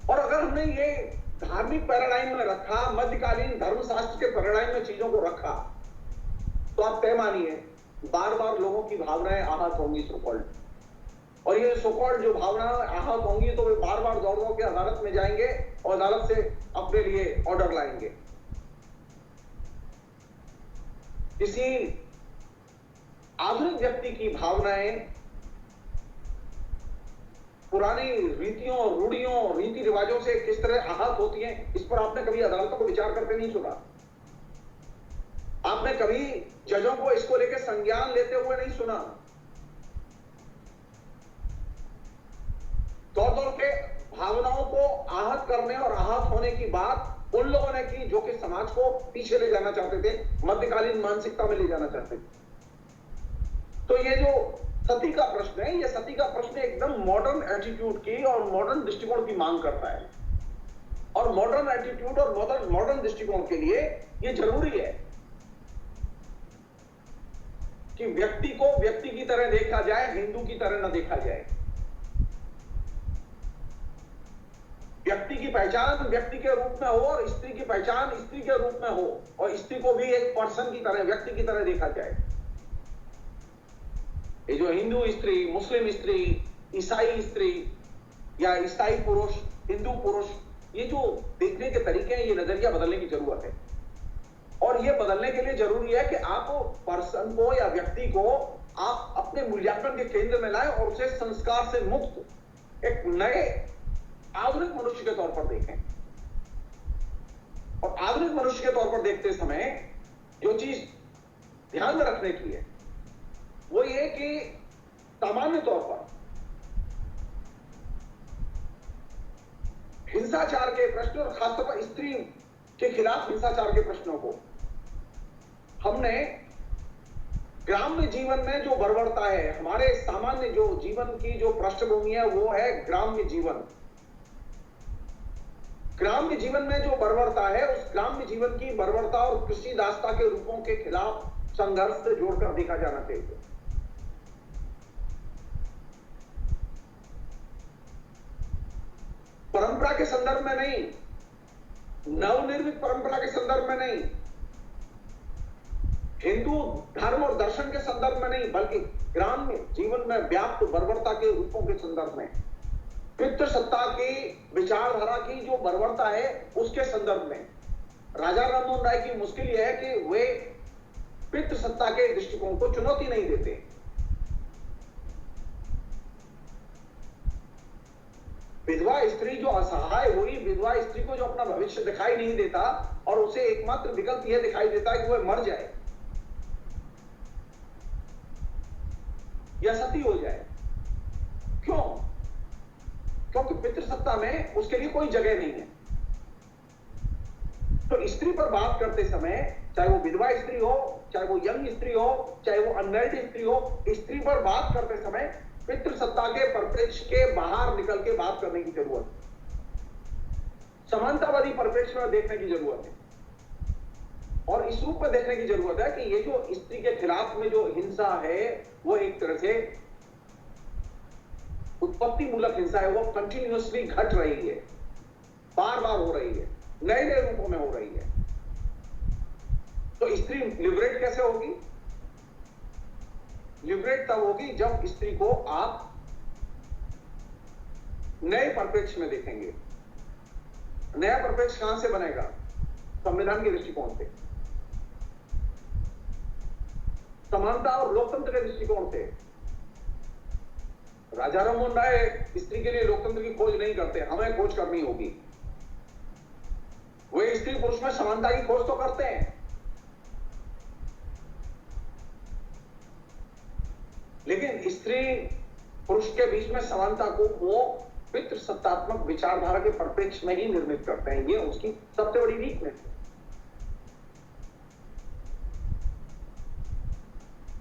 और अगर हमने ये धार्मिक पैराडाइम में रखा, मध्यकालीन धर्मशास्त्र के पैराडाइम में चीजों को रखा, तो आप तय मानिए बार बार लोगों की भावनाएं आहत होंगी सोकॉल्ड। और ये सोकॉल्ड जो भावनाएं आहत होंगी तो वे बार बार दौड़ दौड़ के अदालत में जाएंगे और अदालत से अपने लिए ऑर्डर लाएंगे। किसी आधुनिक व्यक्ति की भावनाएं पुरानी रीतियों, रूढ़ियों, रीति रिवाजों से किस तरह आहत होती हैं, इस पर आपने कभी अदालतों को विचार करते नहीं सुना। आपने कभी जजों को इसको लेकर संज्ञान लेते हुए नहीं सुना। दौड़ दौड़ के भावनाओं को आहत करने और आहत होने की बात उन लोगों ने की जो कि समाज को पीछे ले जाना चाहते थे, मध्यकालीन मानसिकता में ले जाना चाहते थे। तो ये जो सती का प्रश्न है, यह सती का प्रश्न एकदम मॉडर्न एटीट्यूड की और मॉडर्न दृष्टिकोण की मांग करता है। और मॉडर्न एटीट्यूड और मॉडर्न दृष्टिकोण के लिए यह जरूरी है कि व्यक्ति को व्यक्ति की तरह देखा जाए, हिंदू की तरह न देखा जाए। व्यक्ति की पहचान व्यक्ति के रूप में हो और स्त्री की पहचान स्त्री के रूप में हो, और स्त्री को भी एक पर्सन की तरह, व्यक्ति की तरह देखा जाए। ये जो हिंदू स्त्री, मुस्लिम स्त्री, ईसाई स्त्री या ईसाई पुरुष, हिंदू पुरुष, ये जो देखने के तरीके हैं, ये नजरिया बदलने की जरूरत है। और ये बदलने के लिए जरूरी है कि आप पर्सन को या व्यक्ति को आप अपने मूल्यांकन के केंद्र में लाएं और उसे संस्कार से मुक्त एक नए आधुनिक मनुष्य के तौर पर देखें। और आधुनिक मनुष्य के तौर पर देखते समय जो चीज ध्यान में रखने की है वो ये कि सामान्य तौर पर हिंसाचार के प्रश्न और खासतौर पर स्त्री के खिलाफ हिंसाचार के प्रश्नों को हमने ग्राम्य जीवन में जो बर्बरता है, हमारे सामान्य जो जीवन की जो पृष्ठभूमि है वो है ग्राम्य जीवन। ग्राम्य जीवन में जो बर्बरता है, उस ग्राम्य जीवन की बर्बरता और कृषि दासता के रूपों के खिलाफ संघर्ष से जोड़कर देखा जाना चाहिए। परंपरा के संदर्भ में नहीं, नवनिर्मित परंपरा के संदर्भ में नहीं, हिंदू धर्म और दर्शन के संदर्भ में नहीं, बल्कि ग्राम्य जीवन में व्याप्त बर्बरता के रूपों के संदर्भ में, पितृसत्ता की विचारधारा की जो बर्बरता है उसके संदर्भ में राजा राममोहन राय की मुश्किल यह है कि वे पितृसत्ता के दृष्टिकोण को चुनौती नहीं देते। विधवा स्त्री जो असहाय हुई, विधवा स्त्री को जो अपना भविष्य दिखाई नहीं देता और उसे एकमात्र विकल्प यह दिखाई देता है कि वह मर जाए या सती हो जाए। क्यों? क्योंकि पितृसत्ता में उसके लिए कोई जगह नहीं है। तो स्त्री पर बात करते समय, चाहे वो विधवा स्त्री हो, चाहे वो यंग स्त्री हो, चाहे वो अनमैरिड स्त्री हो, स्त्री पर बात करते समय पितृसत्ता के परिप्रेक्ष्य के बाहर निकल के बात करने की जरूरत है। समानतावादी परिप्रेक्ष्य में देखने की जरूरत है और इस रूप में देखने की जरूरत है कि ये जो स्त्री के खिलाफ में जो हिंसा है वो एक तरह से उत्पत्ति मूलक हिंसा है, वो कंटिन्यूअसली घट रही है, बार बार हो रही है, नए नए रूपों में हो रही है। तो स्त्री लिबरेट कैसे होगी? लिबरेट तब होगी जब स्त्री को आप नए परिप्रेक्ष्य में देखेंगे। नया परिप्रेक्ष्य कहां से बनेगा? संविधान के दृष्टिकोण से, समानता और लोकतंत्र के दृष्टिकोण से। राजा राममोहन राय स्त्री के लिए लोकतंत्र की खोज नहीं करते, हमें खोज करनी होगी। वे स्त्री पुरुष में समानता की खोज तो करते हैं, लेकिन स्त्री पुरुष के बीच में समानता को वो पितृसत्तात्मक विचारधारा के परिप्रेक्ष्य में ही निर्मित करते हैं। ये उसकी सबसे बड़ी वीकनेस है।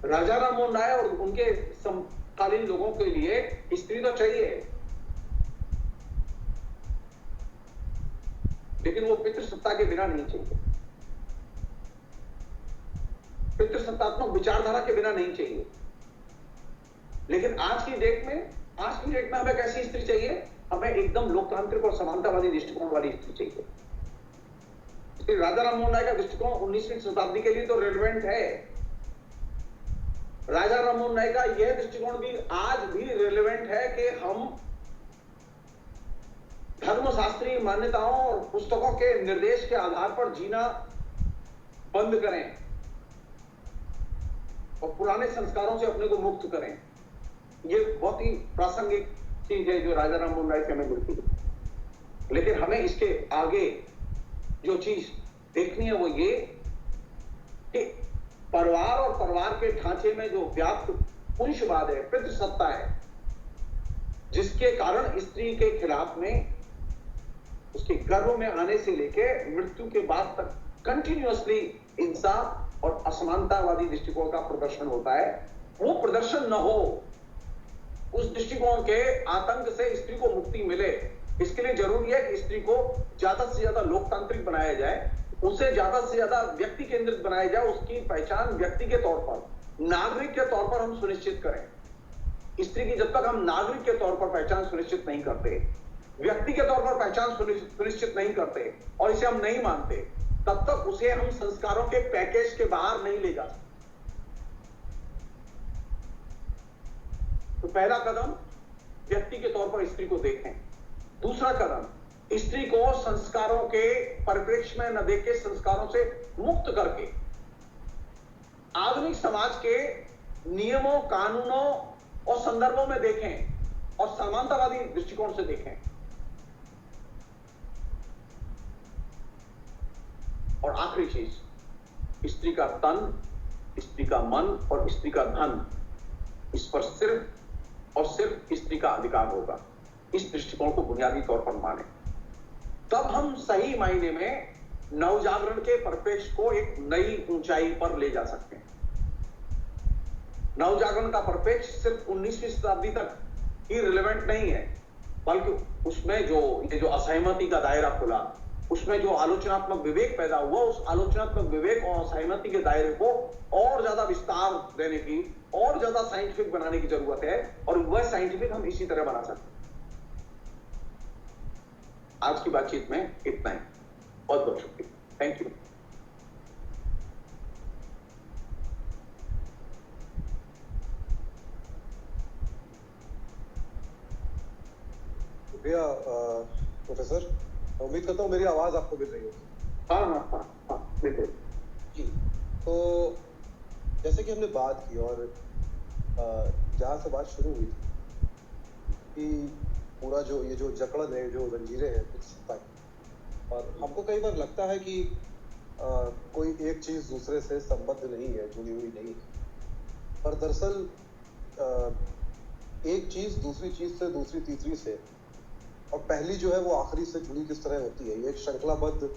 राजा राममोहन राय और उनके समकालीन लोगों के लिए स्त्री तो चाहिए, लेकिन वो पितृसत्ता के बिना नहीं चाहिए, पितृसत्तात्मक विचारधारा के बिना नहीं चाहिए। लेकिन आज की डेट में हमें कैसी स्त्री चाहिए? हमें एकदम लोकतांत्रिक और समानतावादी दृष्टिकोण वाली स्त्री चाहिए। इसलिए राजा राममोहन राय का दृष्टिकोण 19वीं शताब्दी के लिए तो रेलेवेंट है। राजा राममोहन राय का यह दृष्टिकोण भी आज भी रेलेवेंट है कि हम धर्मशास्त्रीय मान्यताओं और पुस्तकों के निर्देश के आधार पर जीना बंद करें और पुराने संस्कारों से अपने को मुक्त करें। ये बहुत ही प्रासंगिक चीज है जो राजा राममोहन राय से हमें मिलती है। लेकिन हमें इसके आगे जो चीज देखनी है वो ये कि परिवार और परिवार के ढांचे में जो व्याप्त पुरुषवाद है, पितृसत्ता है, जिसके कारण स्त्री के खिलाफ में उसके गर्भ में आने से लेके मृत्यु के बाद तक कंटिन्यूअसली हिंसा और असमानतावादी दृष्टिकोण का प्रदर्शन होता है, वो प्रदर्शन न हो। उस दृष्टिकोण के आतंक से स्त्री को मुक्ति मिले, इसके लिए जरूरी है कि स्त्री को ज्यादा से ज्यादा लोकतांत्रिक बनाया जाए, उसे ज्यादा से ज्यादा व्यक्ति केंद्रित बनाया जाए, उसकी पहचान व्यक्ति के तौर पर, नागरिक के तौर पर हम सुनिश्चित करें। स्त्री की जब तक हम नागरिक के तौर पर पहचान सुनिश्चित नहीं करते, व्यक्ति के तौर पर पहचान सुनिश्चित नहीं करते और इसे हम नहीं मानते, तब तक उसे हम संस्कारों के पैकेज के बाहर नहीं ले जा सकते। तो पहला कदम व्यक्ति के तौर पर स्त्री को देखें। दूसरा कदम स्त्री को संस्कारों के परिप्रेक्ष्य में न देख के संस्कारों से मुक्त करके आधुनिक समाज के नियमों, कानूनों और संदर्भों में देखें और समानतावादी दृष्टिकोण से देखें। और आखिरी चीज, स्त्री का तन, स्त्री का मन और स्त्री का धन, इस पर सिर्फ और सिर्फ स्त्री का अधिकार होगा। इस दृष्टिकोण को बुनियादी तौर पर माने।
तब हम सही मायने में नवजागरण के परिपेक्ष को एक नई ऊंचाई पर ले जा सकते हैं। नवजागरण का परिपेक्ष सिर्फ 19वीं शताब्दी तक ही रिलेवेंट नहीं है, बल्कि उसमें जो ये जो असहमति का दायरा खुला, उसमें जो आलोचनात्मक विवेक पैदा हुआ, उस आलोचनात्मक विवेक और असहमति के दायरे को और ज्यादा विस्तार देने की, और ज्यादा साइंटिफिक बनाने की जरूरत है, और वह साइंटिफिक हम इसी तरह बना सकते हैं। आज की बातचीत में इतना ही। बहुत बहुत शुक्रिया। Thank you.
शुक्रिया प्रोफेसर। उम्मीद करता हूँ मेरी आवाज आपको मिल रही होगी।
हाँ, बिल्कुल
जी। तो जैसे कि हमने बात की और जहाँ से बात शुरू हुई थी कि पूरा जो ये जो जकड़न है, जो जंजीरें हैं सत्ता की, और हमको कई बार लगता है कि कोई एक चीज दूसरे से संबद्ध नहीं है, जुड़ी हुई नहीं है, पर दरअसल एक चीज दूसरी चीज से, दूसरी तीसरी से, और पहली जो है वो आखिरी से जुड़ी किस तरह होती है। ये एक श्रृंखलाबद्ध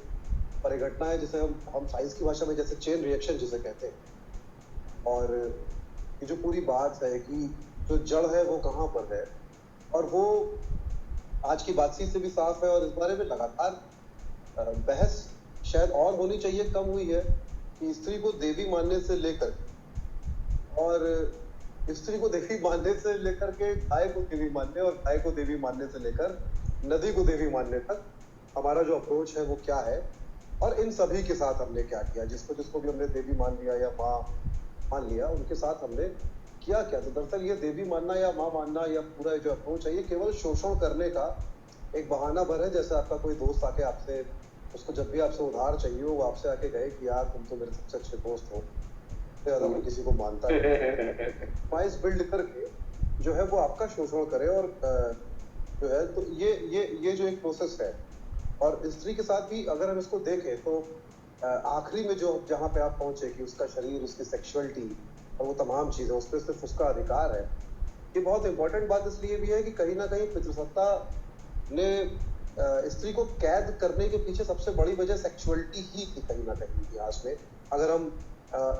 परिघटना है जिसे हम साइंस की भाषा में जैसे चेन रिएक्शन जिसे कहते हैं। और ये जो पूरी बात है कि जो जड़ है वो कहाँ पर है, और वो आज की बातचीत से भी साफ है, और इस बारे में लगातार बहस शायद और होनी चाहिए, कम हुई है, कि स्त्री को देवी मानने से लेकर, और स्त्री को देवी मानने से लेकर के गाय को देवी मानने, और गाय को देवी मानने से लेकर नदी को देवी मानने तक हमारा जो अप्रोच है वो क्या है, और इन सभी के साथ हमने क्या किया। जिसको भी हमने देवी मान लिया या माँ मान लिया, उनके साथ हमने किया क्या। तो दरअसल ये देवी मानना या माँ मानना या पूरा जो अप्रोच है, ये केवल शोषण करने का एक बहाना भर है। जैसे आपका कोई दोस्त आके आपसे, उसको जब भी आपसे उधार चाहिए हो, वो आपसे आके गए कि यार तुम तो मेरे सबसे अच्छे दोस्त हो, ज्यादा मैं किसी को मानता है, वाइस बिल्ड करके जो है वो आपका शोषण करे। और जो है तो ये जो एक प्रोसेस है, और स्त्री के साथ भी अगर हम इसको देखें तो आखिरी में जो जहाँ पे आप पहुंचे कि उसका शरीर, उसकी सेक्सुअलिटी और वो तमाम चीजें, उस पर सिर्फ उसका अधिकार है। ये बहुत इंपॉर्टेंट बात इसलिए भी है कि कहीं ना कहीं पितृसत्ता ने स्त्री को कैद करने के पीछे सबसे बड़ी वजह सेक्सुअलिटी ही थी कहीं ना कहीं इतिहास में। अगर हम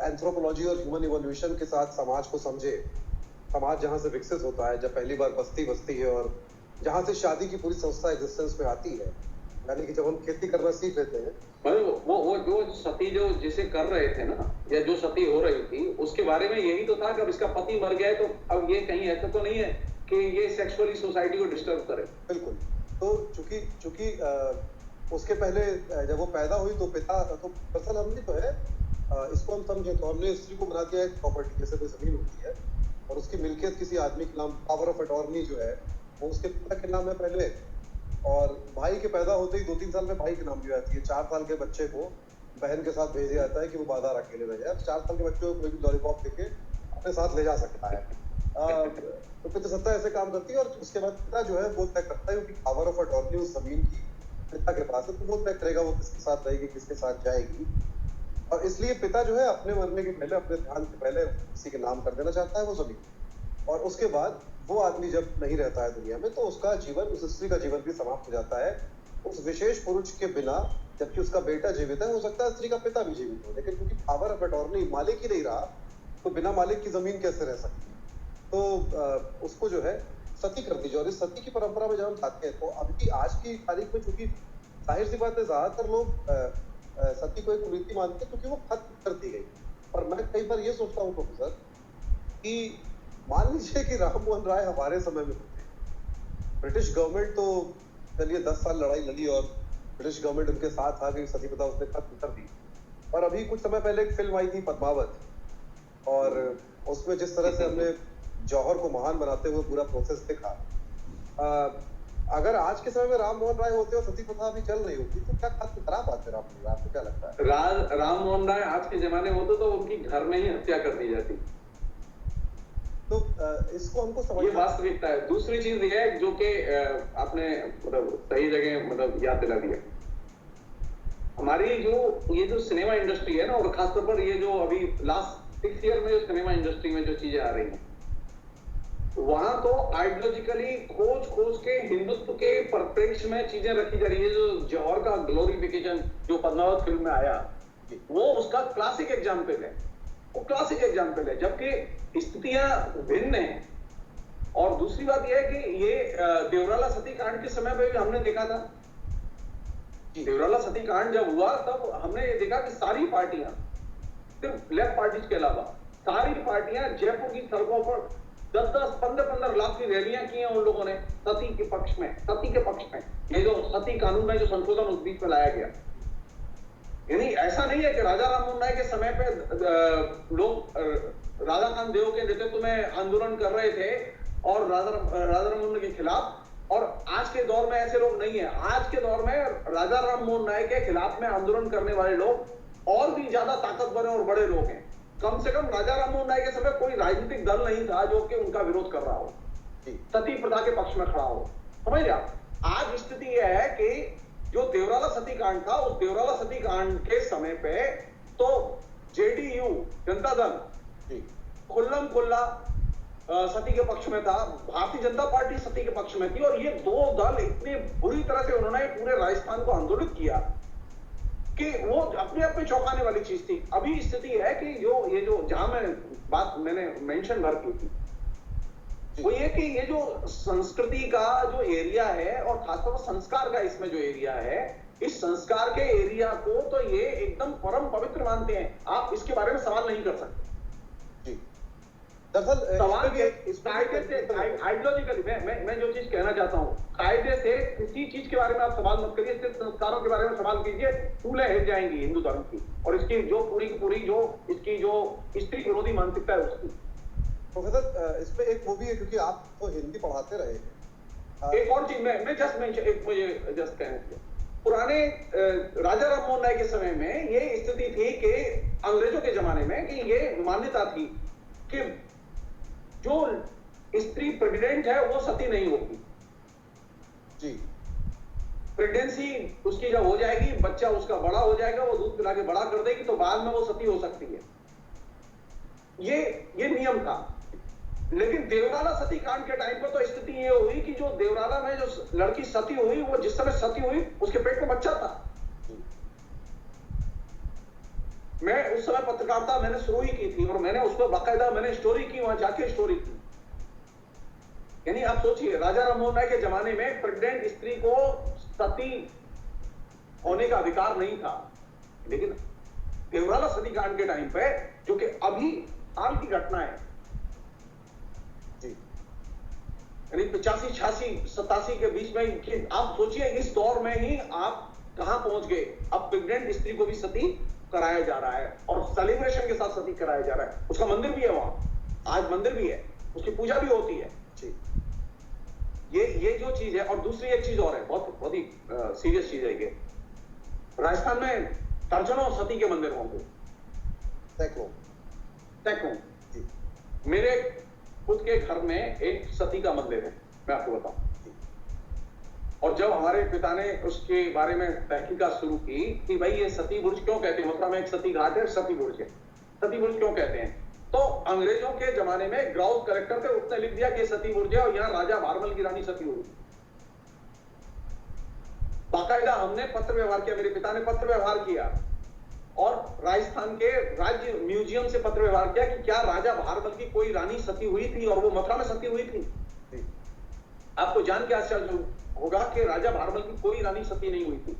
एंथ्रोपोलॉजी और ह्यूमन इवोल्यूशन के साथ समाज को समझे, समाज जहाँ से विकसित होता है, जब पहली बार बस्ती बसती है, और जहाँ से शादी की पूरी संस्था एग्जिस्टेंस में आती है, यानी कि जब हम खेती करना सीख लेते हैं,
वो जो सती जो जिसे कर रहे थे ना, या जो सती हो रही थी, उसके बारे में यही तो था कि अब इसका पति मर गया है, तो अब ये कहीं ऐसा तो नहीं है कि ये सेक्सुअली सोसाइटी को डिस्टर्ब करे।
बिल्कुल। तो चूंकि उसके पहले जब वो पैदा हुई तो पिता, तो दरअसल हमने तो है इसको हम समझे तो हमने स्त्री को बना दिया एक प्रॉपर्टी, जैसे कोई जमीन होती है और उसकी मिल्कियत किसी आदमी के नाम, पावर ऑफ अटॉर्नी जो है वो उसके पिता के नाम है पहले, और भाई के पैदा होते ही 2-3 साल में भाई के नाम भी आती है। 4 साल के बच्चे को बहन के साथ भेजा जाता है कि वो बाजार अकेले रह जाए। 4 साल के बच्चे को कोई भी लॉलीपॉप देके अपने साथ ले जा सकता है। तो पितृसत्ता ऐसे काम करती है, और उसके बाद पिता जो है वो तय करता है कि पावर ऑफ अटॉर्नी उस जमीन की पिता के पास है, तो वो तय करेगा वो किसके साथ रहेगी, किसके साथ जाएगी। और इसलिए पिता जो है अपने मरने के पहले, अपने ध्यान से पहले किसी के नाम कर देना चाहता है वो जमीन, और उसके बाद वो आदमी जब नहीं रहता है दुनिया में तो उसका जीवन, उस स्त्री का जीवन भी समाप्त हो जाता है उस विशेष पुरुष के बिना। जबकि उसका बेटा जीवित है, हो सकता है स्त्री का पिता भी जीवित हो, लेकिन क्योंकि पावर ऑफ अटॉर्नी मालिक ही नहीं रहा, तो बिना मालिक की जमीन कैसे रह सकती। तो उसको जो है सती कर दीजिए। और इस सती की परंपरा में जब हम जाते हैं तो अभी आज की तारीख में, चूंकि जाहिर सी बात है ज्यादातर लोग सती को एक कुरीति मानते हैं क्योंकि वो खत्म कर दी गई। पर मैं कई बार ये सोचता हूँ प्रोफेसर कि मान लीजिए कि राम मोहन राय हमारे समय में होते, ब्रिटिश गवर्नमेंट तो चलिए 10 साल लड़ाई लड़ी और ब्रिटिश गवर्नमेंट उनके साथ आ गई, सती प्रथा उसने खत्म कर दी। और अभी कुछ समय पहले एक फिल्म आई थी पद्मावत, और उसमें जिस तरह से हमने जौहर को महान बनाते हुए पूरा प्रोसेस देखा, अगर आज के समय में राम मोहन राय होते और सती प्रथा अभी चल रही होती तो क्या खत्म करा पाते राम मोहन राय? आपको क्या लगता है?
राम मोहन राय आज के जमाने में होते तो उनकी घर में ही हत्या कर दी जाती।
तो इसको हमको समझ,
ये वास्तविकता है। दूसरी चीज ये है जो कि आपने मतलब सही जगह मतलब याद दिला दिया, हमारी जो ये जो सिनेमा इंडस्ट्री है ना, और खासतौर पर ये जो अभी लास्ट 6 ईयर में जो सिनेमा इंडस्ट्री में जो चीजें आ रही हैं, वहां तो आइडियोलॉजिकली खोज के हिंदुत्व के परिप्रेक्ष्य में चीजें रखी जा रही है। जो जौहर का ग्लोरिफिकेशन जो पद्मावत फिल्म में आया, वो उसका क्लासिक एग्जाम्पल है, वो क्लासिक एग्जाम्पल है। जबकि स्थितियां भिन्न हैं। और दूसरी बात यह है कि ये देवराला सती कांड के समय पे भी हमने देखा था। देवराला सती कांड जब हुआ तब हमने ये देखा कि सारी पार्टियां, सिर्फ लेफ्ट पार्टीज के अलावा सारी पार्टियां जयपुर की सड़कों पर 10-10, 15-15 लाख की रैलियां की हैं उन लोगों ने सती के पक्ष में, सती के पक्ष में। ये जो सती कानून में जो संशोधन उस बीच में लाया गया, यानी ऐसा नहीं है कि राजा राममोहन राय के समय पे लोग राधाकांत देव के नेतृत्व में आंदोलन कर रहे थे और राजा राममोहन के खिलाफ, और आज के दौर में ऐसे लोग नहीं है। आज के दौर में राजा राममोहन राय के खिलाफ में आंदोलन करने वाले लोग और भी ज्यादा ताकतवर और बड़े लोग हैं। कम से कम राजा राममोहन राय के समय कोई राजनीतिक दल नहीं था जो कि उनका विरोध कर रहा हो, सती प्रथा के पक्ष में खड़ा हो। समझ रहे आप? आज स्थिति यह है कि जो देवराला सती कांड था, उस देवराला सती कांड के समय पे तो जेडीयू जनता दल खुल्लम खुल्ला सती के पक्ष में था, भारतीय जनता पार्टी सती के पक्ष में थी। और ये दो दल इतने बुरी तरह से उन्होंने पूरे राजस्थान को आंदोलित किया कि वो अपने आप में चौंकाने वाली चीज थी। अभी स्थिति है कि जो जहां मैंने मेंशन भर की थी, वो ये कि ये जो संस्कृति का जो एरिया है और खासतौर पर संस्कार का इसमें जो एरिया है, इस संस्कार के एरिया को तो ये एकदम परम पवित्र मानते हैं। आप इसके बारे में सवाल नहीं कर सकते।
दरअसल
सवाल इस कायदे से आइडियोलॉजिकली मैं जो चीज कहना चाहता हूं, कायदे से किसी चीज के बारे में आप सवाल मत करिए, सिर्फ संस्कारों के बारे में सवाल कीजिए। फूलें हिल जाएंगी हिंदू धर्म की और इसकी जो पूरी जो इसकी जो स्त्री विरोधी मानसिकता है उसकी।
प्रोफेसर इसमें एक वो भी है, क्योंकि आप तो हिंदी पढ़ाते रहे।
एक और चीज मैं जस्ट कहना चाहिए, पुराने राजा राममोहन राय के समय में ये स्थिति थी कि अंग्रेजों के जमाने में कि ये मान्यता थी कि जो स्त्री प्रेग्नेंट है वो सती नहीं होगी
जी।
प्रेगनेंसी उसकी जब हो जाएगी, बच्चा उसका बड़ा हो जाएगा, वो दूध पिला के बड़ा कर देगी, तो बाद में वो सती हो सकती है। ये नियम था। लेकिन देवराला सती कांड के टाइम पर तो स्थिति ये हुई कि जो देवराला में जो लड़की सती हुई, वो जिस समय सती हुई उसके पेट में बच्चा था। मैं उस समय पत्रकारिता मैंने शुरू ही की थी और मैंने उस पर बाकायदा मैंने स्टोरी की, वहां जाके स्टोरी की। यानी आप सोचिए, राजा राममोहन राय के जमाने में प्रेग्नेंट स्त्री को सती होने का अधिकार नहीं था। लेकिन देवराला सती कांड के टाइम पे, जो कि अभी हाल की घटना है, यानी 85, 86, 87 के बीच में, आप सोचिए इस दौर में ही आप कहां पहुंच गए। अब प्रेग्नेंट स्त्री को भी सती कराया जा रहा है और सेलिब्रेशन के साथ सती कराया जा रहा है। उसका मंदिर भी है वहां, आज मंदिर भी है, उसकी पूजा भी होती है। ये जो चीज है। और दूसरी एक चीज और है, बहुत ही सीरियस चीज है ये। राजस्थान में दर्जनों सती के मंदिर होंगे, सैकड़ों। मेरे खुद के घर में एक सती का मंदिर है, मैं आपको बताऊं। और जब हमारे पिता ने उसके बारे में तहकीकात शुरू की कि भाई ये सती बुर्ज क्यों कहते हैं, मथुरा में एक सती घाट है, सती बुर्ज है, सती बुर्ज क्यों कहते हैं, तो अंग्रेजों के जमाने में ग्राउंड कलेक्टर थे, उसने लिख दिया कि सती बुर्ज है और यहाँ राजा भारमल की रानी सती हुई। बाकायदा हमने पत्र व्यवहार किया, मेरे पिता ने पत्र व्यवहार किया और राजस्थान के राज्य म्यूजियम से पत्र व्यवहार किया कि क्या राजा भारमल की कोई रानी सती हुई थी और वो मथुरा में सती हुई थी। आपको जान के आश्चर्य होगा कि राजा भारमल की कोई रानी सती नहीं हुई थी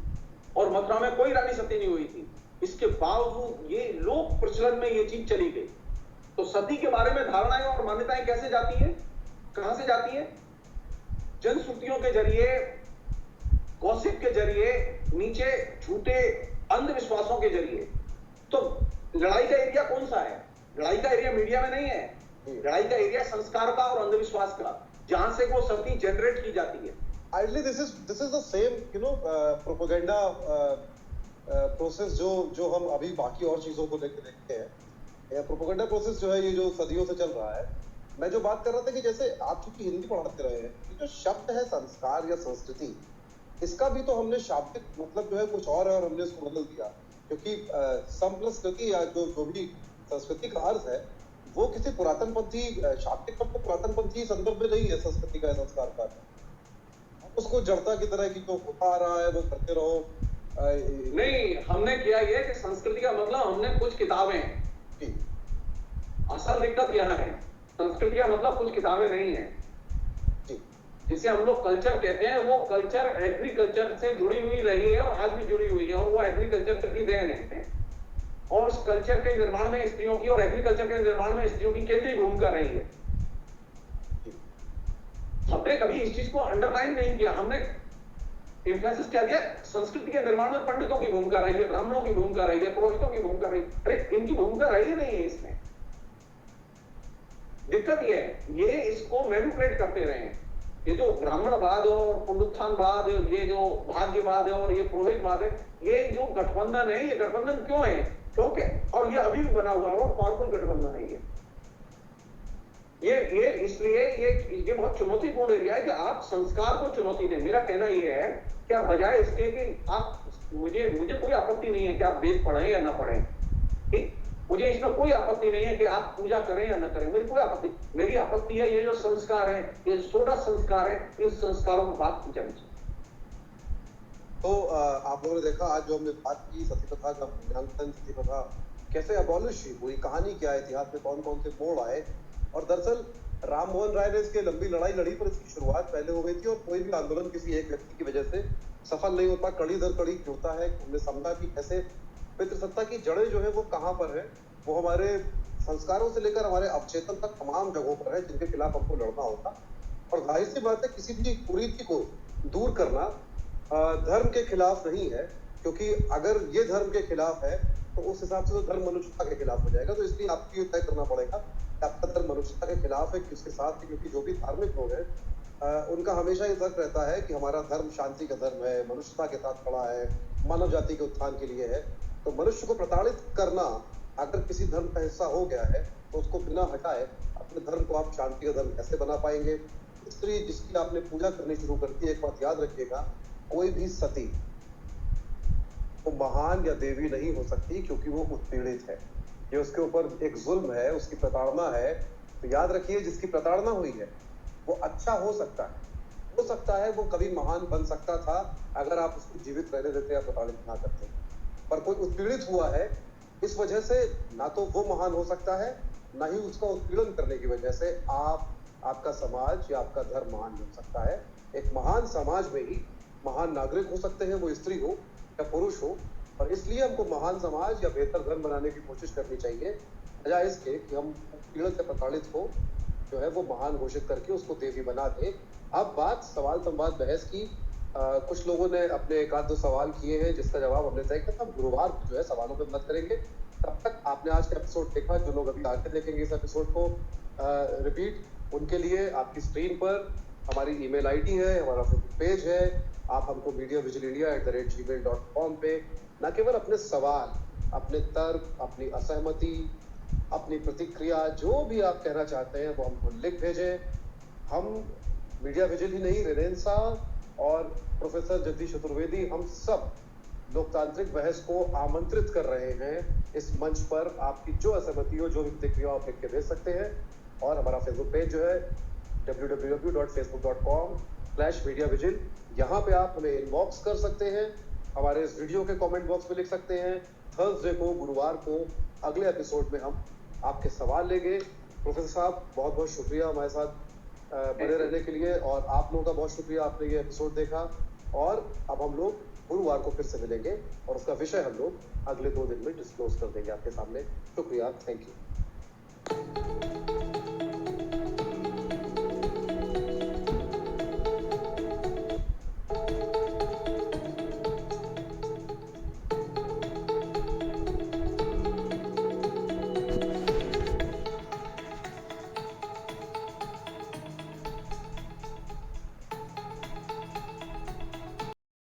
और मथुरा में कोई रानी सती नहीं हुई थी। इसके बावजूद ये लोक प्रचलन में ये चीज चली गई। तो सती के बारे में धारणाएं और मान्यताएं कैसे जाती हैं, कहां से जाती है? जनश्रुतियों के जरिए, गॉसिप के जरिए, नीचे झूठे अंधविश्वासों के जरिए। तो लड़ाई का एरिया कौन सा है? लड़ाई का एरिया मीडिया में नहीं है, लड़ाई का एरिया संस्कार का और अंधविश्वास का, जहां से वो सती जनरेट की जाती है।
Ideally, this is the same, propaganda process जो हम अभी बाकी और चीजों को लेकर देखते हैं। प्रोपेगेंडा प्रोसेस जो है, ये जो सदियों से चल रहा है। मैं जो बात कर रहा था कि जैसे आप चूंकि हिंदी पढ़ाते रहे हैं, ये जो शब्द है संस्कार या संस्कृति, इसका भी तो हमने शाब्दिक मतलब जो है कुछ और है और हमने इसको बदल दिया। क्योंकि सम प्लस कृति या जो भी संस्कृति का अर्थ है, वो किसी पुरातनपंथी शाब्दिक शब्द पुरातनपंथी संदर्भ में नहीं है संस्कृति का संस्कार का। उसको जड़ता की तरह की जो होता आ रहा है वो करते रहो।
नहीं, हमने किया ये कि संस्कृति का मतलब हमने कुछ किताबें, असल दिक्कत यह है संस्कृति का मतलब कुछ किताबें नहीं है। जिसे हम लोग कल्चर कहते हैं, वो कल्चर एग्रीकल्चर से जुड़ी हुई रही है और आज भी जुड़ी हुई है, और वो एग्रीकल्चर की देन है। और उस कल्चर के निर्माण में स्त्रियों की और एग्रीकल्चर के निर्माण में स्त्रियों की केंद्रीय भूमिका रही है। हमने कभी इस चीज को अंडरलाइन नहीं किया, हमने एम्फेसिस क्या दिया, संस्कृति के निर्माण में पंडितों की भूमिका रही है, ब्राह्मणों की भूमिका रही है, पुरोहितों की भूमिका रही है। अरे इनकी भूमिका रही नहीं है इसमें। दिक्कत ये है, ये इसको मैनिपुलेट करते रहे हैं। ये जो ब्राह्मणवाद और पुनरुत्थानवाद, ये जो भाग्यवाद है और ये पुरोहितवाद है, ये जो गठबंधन है, ये गठबंधन क्यों है? क्योंकि और ये अभी भी बना हुआ है और पावरफुल गठबंधन है ये इसलिए ये बहुत चुनौतीपूर्ण एरिया है कि आप संस्कार को चुनौती दें। मेरा कहना ये है कि आप बजाय इसके कि आप मुझे कोई आपत्ति नहीं है कि आप वेद पढ़ें या ना पढ़ें, ठीक? मुझे इसमें कोई आपत्ति नहीं है कि आप पूजा करें या ना करें, मेरी कोई आपत्ति। मेरी आपत्ति है ये जो संस्कार है, ये छोटा संस्कार है, इन संस्कारों में बात की जानी चाहिए।
तो आप लोगों ने देखा आज जो हमने बात की सती प्रथा का मूल्यांकन, सती प्रथा कैसे अबॉलिश हुई, कहानी क्या है, इतिहास में कौन कौन से मोड़ आए। और दरअसल राम मोहन राय ने इसके लंबी लड़ाई लड़ी पर इसकी शुरुआत पहले हो गई थी और कोई भी आंदोलन किसी एक व्यक्ति की वजह से सफल नहीं होता, कड़ी दर कड़ी जुड़ता है। हमने समझा कि कैसे पितृसत्ता की जड़ें जो है वो कहाँ पर है, वो हमारे संस्कारों से लेकर हमारे अवचेतन तक तमाम जगहों पर है जिनके खिलाफ हमको लड़ना होता। और जाहिर सी बात है किसी भी कुरीति को दूर करना धर्म के खिलाफ नहीं है, क्योंकि अगर ये धर्म के खिलाफ है तो उस हिसाब से तो धर्म मनुष्यता के खिलाफ हो जाएगा। तो इसलिए आपको ये तय करना पड़ेगा कि आपका धर्म मनुष्यता के खिलाफ है कि उसके साथ, क्योंकि जो भी धार्मिक लोग हैं उनका हमेशा ये तर्क रहता है कि हमारा धर्म शांति का धर्म है, मनुष्यता के साथ खड़ा है, मानव जाति के उत्थान के लिए है। तो मनुष्य को प्रताड़ित करना अगर किसी धर्म का हिस्सा हो गया है तो उसको बिना हटाए अपने धर्म को आप शांति का धर्म कैसे बना पाएंगे। स्त्री जिसकी आपने पूजा करनी शुरू कर दी, एक बात याद रखिएगा, कोई भी सती वो महान या देवी नहीं हो सकती क्योंकि वो उत्पीड़ित है, ये उसके ऊपर एक जुल्म है, उसकी प्रताड़ना है। तो याद रखिए जिसकी प्रताड़ना हुई है वो अच्छा हो सकता है, वो कभी महान बन सकता था अगर आप उसको जीवित रहने देते या प्रताड़ित ना करते। पर कोई उत्पीड़ित हुआ है, इस वजह से ना तो वो महान हो सकता है, ना ही उसका उत्पीड़न करने की वजह से आपका समाज या आपका धर्म महान बन सकता है। एक महान समाज में ही महान नागरिक हो सकते हैं, वो स्त्री हो या पुरुष हो। और इसलिए हमको महान समाज या बेहतर धर्म बनाने की कोशिश करनी चाहिए, बजाय इसके कि हम पीड़ित या प्रताड़ित को जो है वो महान घोषित करके उसको देवी बना दे। अब बात सवाल संवाद बहस की, कुछ लोगों ने अपने एक आध दो सवाल किए हैं जिसका जवाब हमने तय किया था गुरुवार को जो है सवालों पे बात करेंगे। तब तक आपने आज का एपिसोड देखा, जो लोग अभी आगे देखेंगे इस एपिसोड को रिपीट, उनके लिए आपकी स्क्रीन पर हमारी ईमेल आईडी है, हमारा फेसबुक पेज है। आप हमको mediavigil@gmail.com पे न केवल अपने सवाल, अपने तर्क, अपनी असहमति, अपनी प्रतिक्रिया, जो भी आप कहना चाहते हैं वो हमको लिख भेजें। हम मीडिया विजिल ही नहीं, रेनेसा और प्रोफेसर जगदीश चतुर्वेदी, हम सब लोकतांत्रिक बहस को आमंत्रित कर रहे हैं इस मंच पर। आपकी जो असहमति हो, जो भी प्रतिक्रिया आप लिख के भेज सकते हैं। और हमारा फेसबुक पेज जो है www.facebook.com/mediavigil, यहाँ पे आप हमें इनबॉक्स कर सकते हैं, हमारे इस वीडियो के कमेंट बॉक्स में लिख सकते हैं। थर्सडे को, गुरुवार को अगले एपिसोड में हम आपके सवाल लेंगे। प्रोफेसर साहब बहुत बहुत शुक्रिया हमारे साथ बने रहने के लिए, और आप लोगों का बहुत शुक्रिया, आपने ये एपिसोड देखा। और अब हम लोग गुरुवार को फिर से मिलेंगे और उसका विषय हम लोग अगले 2 दिन में डिस्क्लोज कर देंगे आपके सामने। शुक्रिया, थैंक यू।